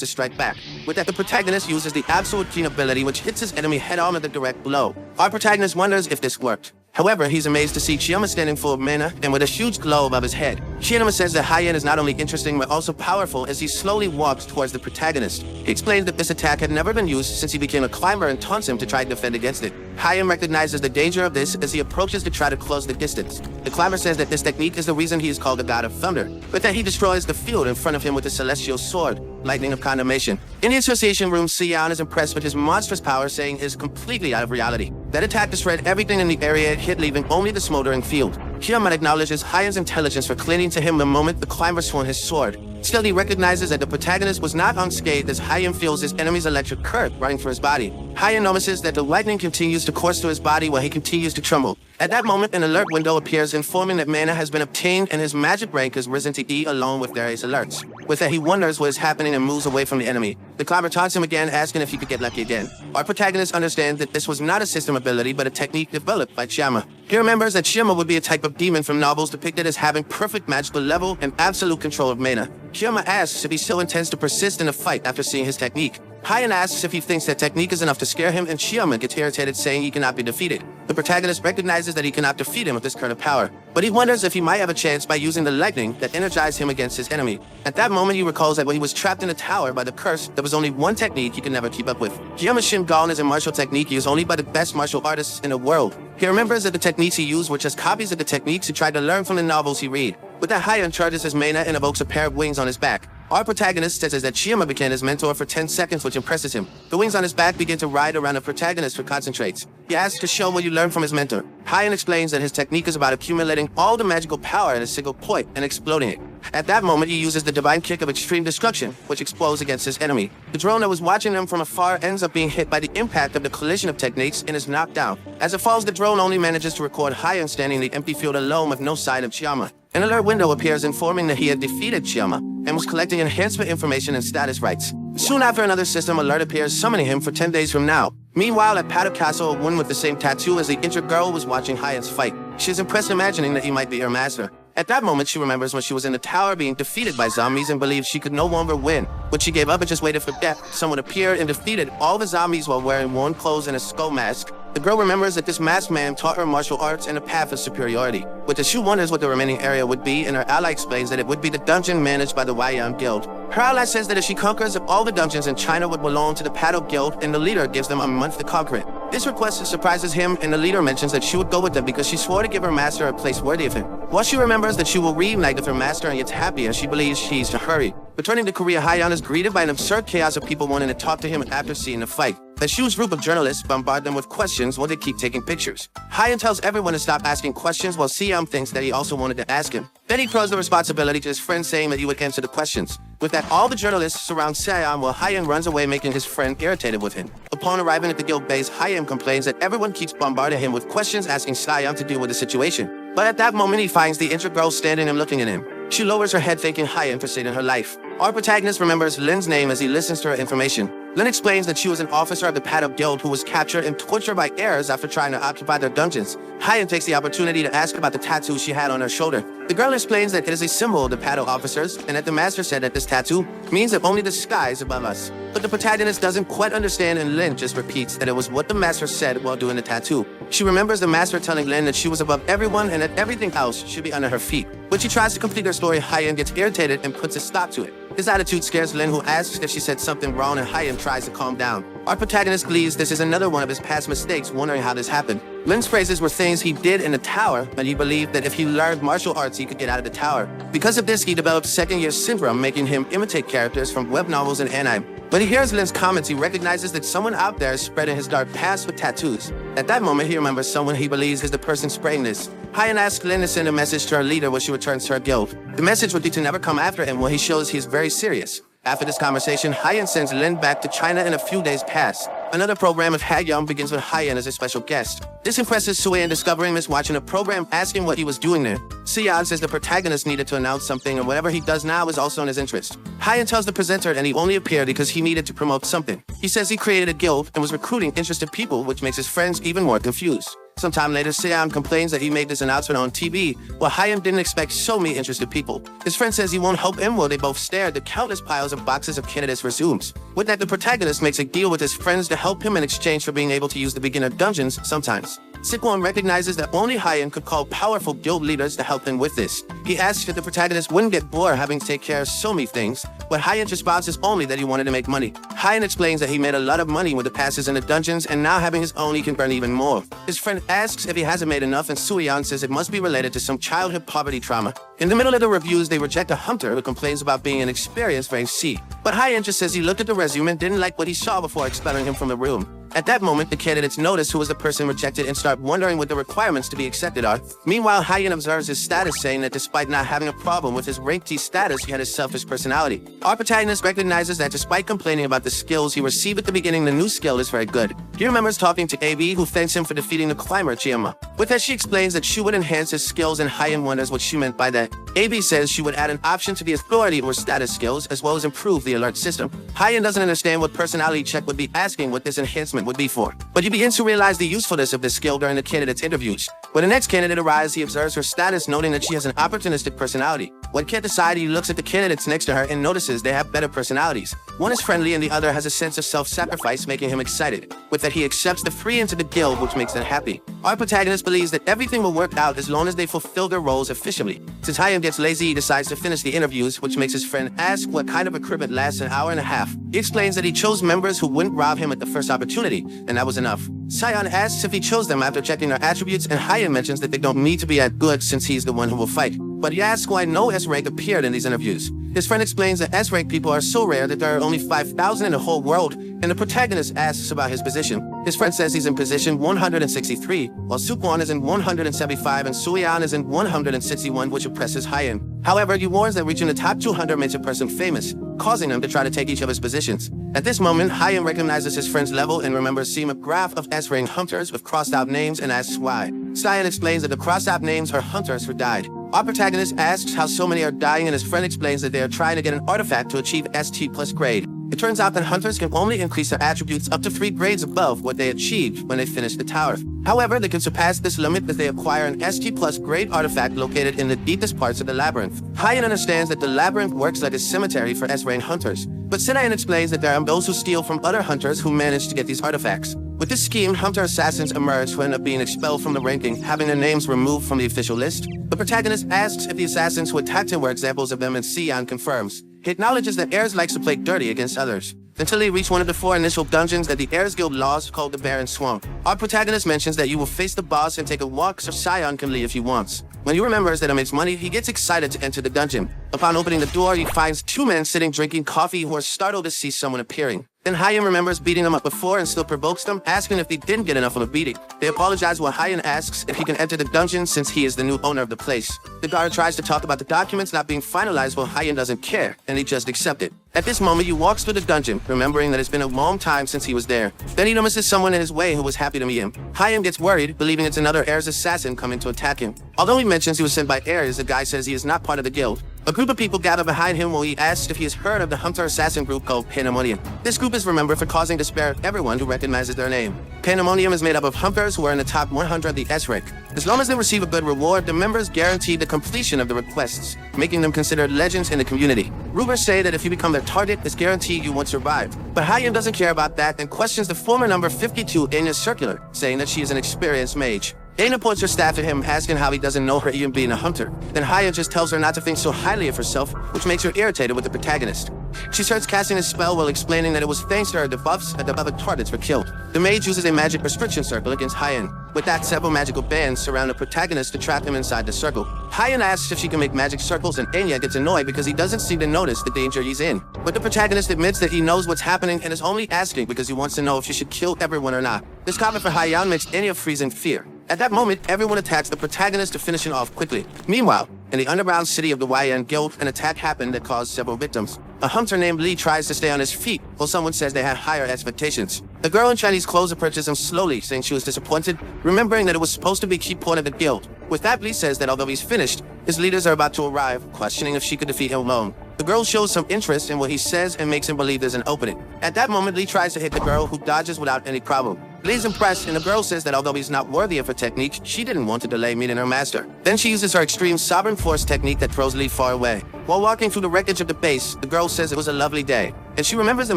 to strike back. With that, the protagonist uses the absolute keen ability, which hits his enemy head-on with a direct blow. Our protagonist wonders if this worked. However, he's amazed to see Chiyama standing full of mana and with a huge glow above his head. Chiyama says that Hyan is not only interesting but also powerful as he slowly walks towards the protagonist. He explains that this attack had never been used since he became a climber and taunts him to try to defend against it. Hyan recognizes the danger of this as he approaches to try to close the distance. The climber says that this technique is the reason he is called the God of Thunder, but that he destroys the field in front of him with the celestial sword, lightning of condemnation. In the association room, Sion is impressed with his monstrous power, saying it is completely out of reality. That attack destroyed everything in the area it hit, leaving only the smoldering field. Chiyama acknowledges Hyan's intelligence for clinging to him the moment the climber swung his sword. Still, he recognizes that the protagonist was not unscathed as Hyan feels his enemy's electric current running through his body. Hyan notices that the lightning continues to course through his body while he continues to tremble. At that moment, an alert window appears informing that mana has been obtained and his magic rank has risen to E along with various alerts. With that, he wonders what is happening and moves away from the enemy. The climber taunts him again, asking if he could get lucky again. Our protagonist understands that this was not a system ability but a technique developed by Chiyama. He remembers that Chiyama would be a type of demon from novels depicted as having perfect magical level and absolute control of mana. Chiyama asks if he still intends to persist in the fight after seeing his technique. Hyan asks if he thinks that technique is enough to scare him, and Chiyama gets irritated, saying he cannot be defeated. The protagonist recognizes that he cannot defeat him with this current of power, but he wonders if he might have a chance by using the lightning that energized him against his enemy. At that moment, he recalls that when he was trapped in a tower by the curse, there was only one technique he could never keep up with. Chiyama's Shingon is a martial technique used only by the best martial artists in the world. He remembers that the techniques he used were just copies of the techniques he tried to learn from the novels he read. With that, Hyan charges his mana and evokes a pair of wings on his back. Our protagonist says that Chiyama became his mentor for 10 seconds, which impresses him. The wings on his back begin to ride around the protagonist who concentrates. He asks to show what you learned from his mentor. Hyan explains that his technique is about accumulating all the magical power at a single point and exploding it. At that moment, he uses the divine kick of extreme destruction, which explodes against his enemy. The drone that was watching them from afar ends up being hit by the impact of the collision of techniques and is knocked down. As it falls, the drone only manages to record Hyan standing in the empty field alone with no sign of Chiyama. An alert window appears informing that he had defeated Chiyama and was collecting enhancement information and status rights. Soon after, another system alert appears summoning him for 10 days from now. Meanwhile, at Paddock Castle, a woman with the same tattoo as the injured girl was watching Hyan's fight. She is impressed, imagining that he might be her master. At that moment, she remembers when she was in the tower being defeated by zombies and believes she could no longer win. When she gave up and just waited for death, someone appeared and defeated all the zombies while wearing worn clothes and a skull mask. The girl remembers that this masked man taught her martial arts and a path of superiority. With this, she wonders what the remaining area would be, and her ally explains that it would be the dungeon managed by the Wayang Guild. Her ally says that if she conquers all the dungeons in China would belong to the Paddock Guild, and the leader gives them a month to conquer it. This request surprises him, and the leader mentions that she would go with them because she swore to give her master a place worthy of him. While she remembers that she will reunite with her master and gets happy as she believes she's to hurry. Returning to Korea, Hyan is greeted by an absurd chaos of people wanting to talk to him after seeing the fight. A huge group of journalists bombard them with questions while they keep taking pictures. Hyan tells everyone to stop asking questions while Siam thinks that he also wanted to ask him. Then he throws the responsibility to his friend, saying that he would answer the questions. With that, all the journalists surround Siam while Hyan runs away, making his friend irritated with him. Upon arriving at the guild base, Hyan complains that everyone keeps bombarding him with questions, asking Siam to deal with the situation. But at that moment, he finds the injured girl standing and looking at him. She lowers her head, thanking Hyan for saving her life. Our protagonist remembers Lin's name as he listens to her information. Lin explains that she was an officer of the Paddock Guild who was captured and tortured by heirs after trying to occupy their dungeons. Hyan takes the opportunity to ask about the tattoo she had on her shoulder. The girl explains that it is a symbol of the paddle officers, and that the master said that this tattoo means that only the sky is above us. But the protagonist doesn't quite understand, and Lin just repeats that it was what the master said while doing the tattoo. She remembers the master telling Lin that she was above everyone and that everything else should be under her feet. When she tries to complete her story, Hyein gets irritated and puts a stop to it. His attitude scares Lin, who asks if she said something wrong, and Hyein tries to calm down. Our protagonist believes this is another one of his past mistakes, wondering how this happened. Lin's phrases were things he did in the tower, but he believed that if he learned martial arts, he could get out of the tower. Because of this, he developed second-year syndrome, making him imitate characters from web novels and anime. When he hears Lin's comments, he recognizes that someone out there is spreading his dark past with tattoos. At that moment, he remembers someone he believes is the person spraying this. Hyein asks Lin to send a message to her leader when she returns to her guild. The message would be to never come after him when he shows he is very serious. After this conversation, Hyein sends Lin back to China, and a few days pass. Another program of Hayoung begins with Hyein as a special guest. This impresses Sui, discovering Miss watching the program, asking what he was doing there. Sian says the protagonist needed to announce something, and whatever he does now is also in his interest. Hyein tells the presenter that he only appeared because he needed to promote something. He says he created a guild and was recruiting interested people, which makes his friends even more confused. Sometime later, Seon complains that he made this announcement on TV, while Hyein didn't expect so many interested people. His friend says he won't help him while they both stare at the countless piles of boxes of candidates resumes. With that, the protagonist makes a deal with his friends to help him in exchange for being able to use the beginner dungeons sometimes. Sikwon recognizes that only Hyein could call powerful guild leaders to help him with this. He asks if the protagonist wouldn't get bored having to take care of so many things, but Hyein responds only that he wanted to make money. Hyein explains that he made a lot of money with the passes in the dungeons, and now having his own, he can earn even more. His friend asks if he hasn't made enough, and Suyeon says it must be related to some childhood poverty trauma. In the middle of the reviews, they reject a hunter who complains about being inexperienced for AC. But Hyein just says he looked at the resume and didn't like what he saw before expelling him from the room. At that moment, the candidates notice who was the person rejected and start wondering what the requirements to be accepted are. Meanwhile, Hyein observes his status, saying that despite not having a problem with his rank T status, he had a selfish personality. Our protagonist recognizes that despite complaining about the skills he received at the beginning, the new skill is very good. He remembers talking to AB, who thanks him for defeating the climber Chiyama. With that, she explains that she would enhance his skills, and Hyein wonders what she meant by that. AB says she would add an option to the authority or status skills, as well as improve the alert system. Hyein doesn't understand what personality check would be asking what this enhancement would be for, but he begins to realize the usefulness of this skill during the candidate's interviews. When the next candidate arrives, he observes her status, noting that she has an opportunistic personality. When he can't decide, he looks at the candidates next to her and notices they have better personalities. One is friendly and the other has a sense of self-sacrifice, making him excited. With that, he accepts the free into the guild, which makes them happy. Our protagonist believes that everything will work out as long as they fulfill their roles efficiently. Since Hyein gets lazy, he decides to finish the interviews, which makes his friend ask what kind of recruitment lasts an hour and a half. He explains that he chose members who wouldn't rob him at the first opportunity, and that was enough. Sion asks if he chose them after checking their attributes, and Hyein mentions that they don't need to be that good since he's the one who will fight. But he asks why no S-rank appeared in these interviews. His friend explains that S-rank people are so rare that there are only 5,000 in the whole world, and the protagonist asks about his position. His friend says he's in position 163, while Sukwon is in 175 and Suyeon is in 161, which impresses Hyein. However, he warns that reaching the top 200 makes a person famous, causing them to try to take each other's positions. At this moment, Hyein recognizes his friend's level and remembers seeing a graph of S-rank hunters with crossed-out names and asks why. Sion explains that the crossed-out names are hunters who died. Our protagonist asks how so many are dying, and his friend explains that they are trying to get an artifact to achieve ST+ grade. It turns out that hunters can only increase their attributes up to 3 grades above what they achieved when they finished the tower. However, they can surpass this limit as they acquire an ST+ grade artifact located in the deepest parts of the labyrinth. Hyein understands that the labyrinth works like a cemetery for S-rank hunters, but Sinayan explains that there are those who steal from other hunters who manage to get these artifacts. With this scheme, hunter assassins emerge who end up being expelled from the ranking, having their names removed from the official list. The protagonist asks if the assassins who attacked him were examples of them, and Sion confirms. He acknowledges that heirs likes to play dirty against others, until they reach one of the 4 initial dungeons that the heirs guild laws called the Barren Swamp. Our protagonist mentions that you will face the boss and take a walk so Sion can leave if he wants. When he remembers that it makes money, he gets excited to enter the dungeon. Upon opening the door, he finds 2 men sitting drinking coffee who are startled to see someone appearing. Then Hyein remembers beating them up before and still provokes them, asking if they didn't get enough of a beating. They apologize while Hyein asks if he can enter the dungeon since he is the new owner of the place. The guard tries to talk about the documents not being finalized while Hyein doesn't care, and he just accepts it. At this moment, he walks through the dungeon, remembering that it's been a long time since he was there. Then he notices someone in his way who was happy to meet him. Hyun gets worried, believing it's another Ares assassin coming to attack him. Although he mentions he was sent by Ares, the guy says he is not part of the guild. A group of people gather behind him while he asks if he has heard of the hunter assassin group called Pandemonium. This group is remembered for causing despair of everyone who recognizes their name. Pandemonium is made up of hunters who are in the top 100 of the S rank. As long as they receive a good reward, the members guarantee the completion of the requests, making them considered legends in the community. Rumors say that if you become their target, it's guaranteed you won't survive. But Hyun doesn't care about that and questions the former number 52 Anya's circular, saying that she is an experienced mage. Dana points her staff at him, asking how he doesn't know her even being a hunter. Then Hyun just tells her not to think so highly of herself, which makes her irritated with the protagonist. She starts casting a spell while explaining that it was thanks to her debuffs that the other targets were killed. The mage uses a magic restriction circle against Hyun. With that, several magical bands surround the protagonist to trap him inside the circle. Hyun asks if she can make magic circles, and Enya gets annoyed because he doesn't seem to notice the danger he's in. But the protagonist admits that he knows what's happening and is only asking because he wants to know if she should kill everyone or not. This comment for Hyun makes Enya freeze in fear. At that moment, everyone attacks the protagonist to finish him off quickly. Meanwhile, in the underground city of the YN Guild, an attack happened that caused several victims. A hunter named Lee tries to stay on his feet, while someone says they had higher expectations. The girl in Chinese clothes approaches him slowly, saying she was disappointed, remembering that it was supposed to be key point of the guild. With that, Lee says that although he's finished, his leaders are about to arrive, questioning if she could defeat him alone. The girl shows some interest in what he says and makes him believe there's an opening. At that moment, Lee tries to hit the girl, who dodges without any problem. Lee's impressed, and the girl says that although he's not worthy of her technique, she didn't want to delay meeting her master. Then she uses her extreme sovereign force technique that throws Lee far away. While walking through the wreckage of the base, the girl says it was a lovely day, and she remembers the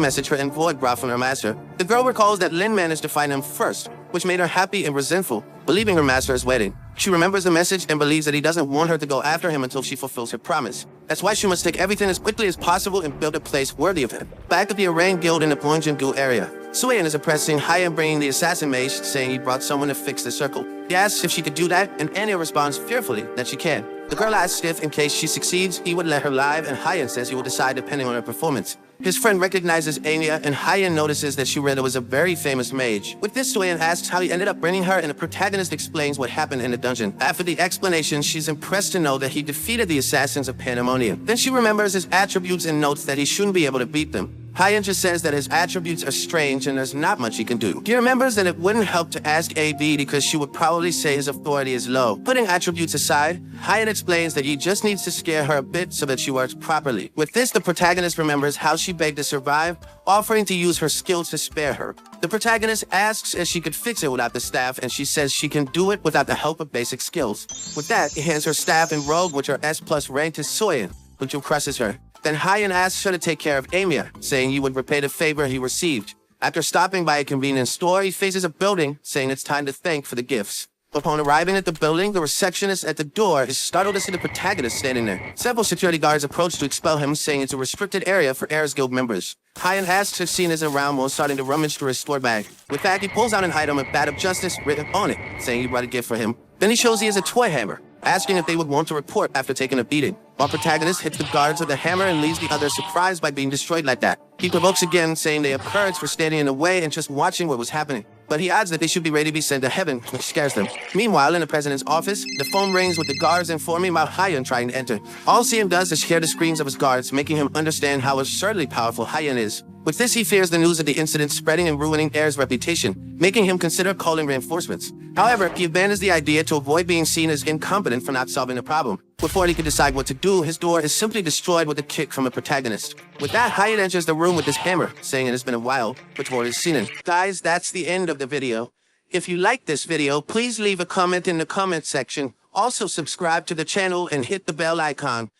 message her envoy brought from her master. The girl recalls that Lin managed to find him first, which made her happy and resentful, believing her master is waiting. She remembers the message and believes that he doesn't want her to go after him until she fulfills her promise. That's why she must take everything as quickly as possible and build a place worthy of him. Back at the Arranged Guild in the Gyeongju area, Suyeon is impressing Hyun bringing the assassin mage, saying he brought someone to fix the circle. He asks if she could do that, and Anya responds fearfully that she can. The girl asks if, in case she succeeds, he would let her live, and Hyun says he will decide depending on her performance. His friend recognizes Anya, and Hyun notices that Shureta was a very famous mage. With this, Suyeon asks how he ended up bringing her, and the protagonist explains what happened in the dungeon. After the explanation, she's impressed to know that he defeated the assassins of Pandemonium. Then she remembers his attributes and notes that he shouldn't be able to beat them. Hyun just says that his attributes are strange and there's not much he can do. He remembers that it wouldn't help to ask AB because she would probably say his authority is low. Putting attributes aside, Hyun explains that he just needs to scare her a bit so that she works properly. With this, the protagonist remembers how she begged to survive, offering to use her skills to spare her. The protagonist asks if she could fix it without the staff, and she says she can do it without the help of basic skills. With that, he hands her staff and robe, which are S+ ranked, to Suyeon, which impresses her. Then Hyun asks her to take care of Anya, saying he would repay the favor he received. After stopping by a convenience store, he faces a building, saying it's time to thank for the gifts. Upon arriving at the building, the receptionist at the door is startled to see the protagonist standing there. Several security guards approach to expel him, saying it's a restricted area for Ares Guild members. Hyun asks if Seen is around while starting to rummage through his store bag. With that, he pulls out an item with Bat of Justice written on it, saying he brought a gift for him. Then he shows he has a toy hammer, asking if they would want to report after taking a beating. While protagonist hits the guards with the hammer and leaves the others surprised by being destroyed like that. He provokes again, saying they have courage for standing in the way and just watching what was happening. But he adds that they should be ready to be sent to heaven, which scares them. Meanwhile, in the president's office, the phone rings with the guards informing about Hyun trying to enter. All CM does is hear the screams of his guards, making him understand how absurdly powerful Hyun is. With this, he fears the news of the incident spreading and ruining Air's reputation, making him consider calling reinforcements. However, he abandons the idea to avoid being seen as incompetent for not solving the problem. Before he can decide what to do, his door is simply destroyed with a kick from the protagonist. With that, Hyun enters the room with his hammer, saying it has been a while before he's seen it. Guys, that's the end of the video. If you liked this video, please leave a comment in the comment section. Also subscribe to the channel and hit the bell icon.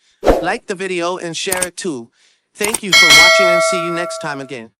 Like the video and share it too. Thank you for watching and see you next time again.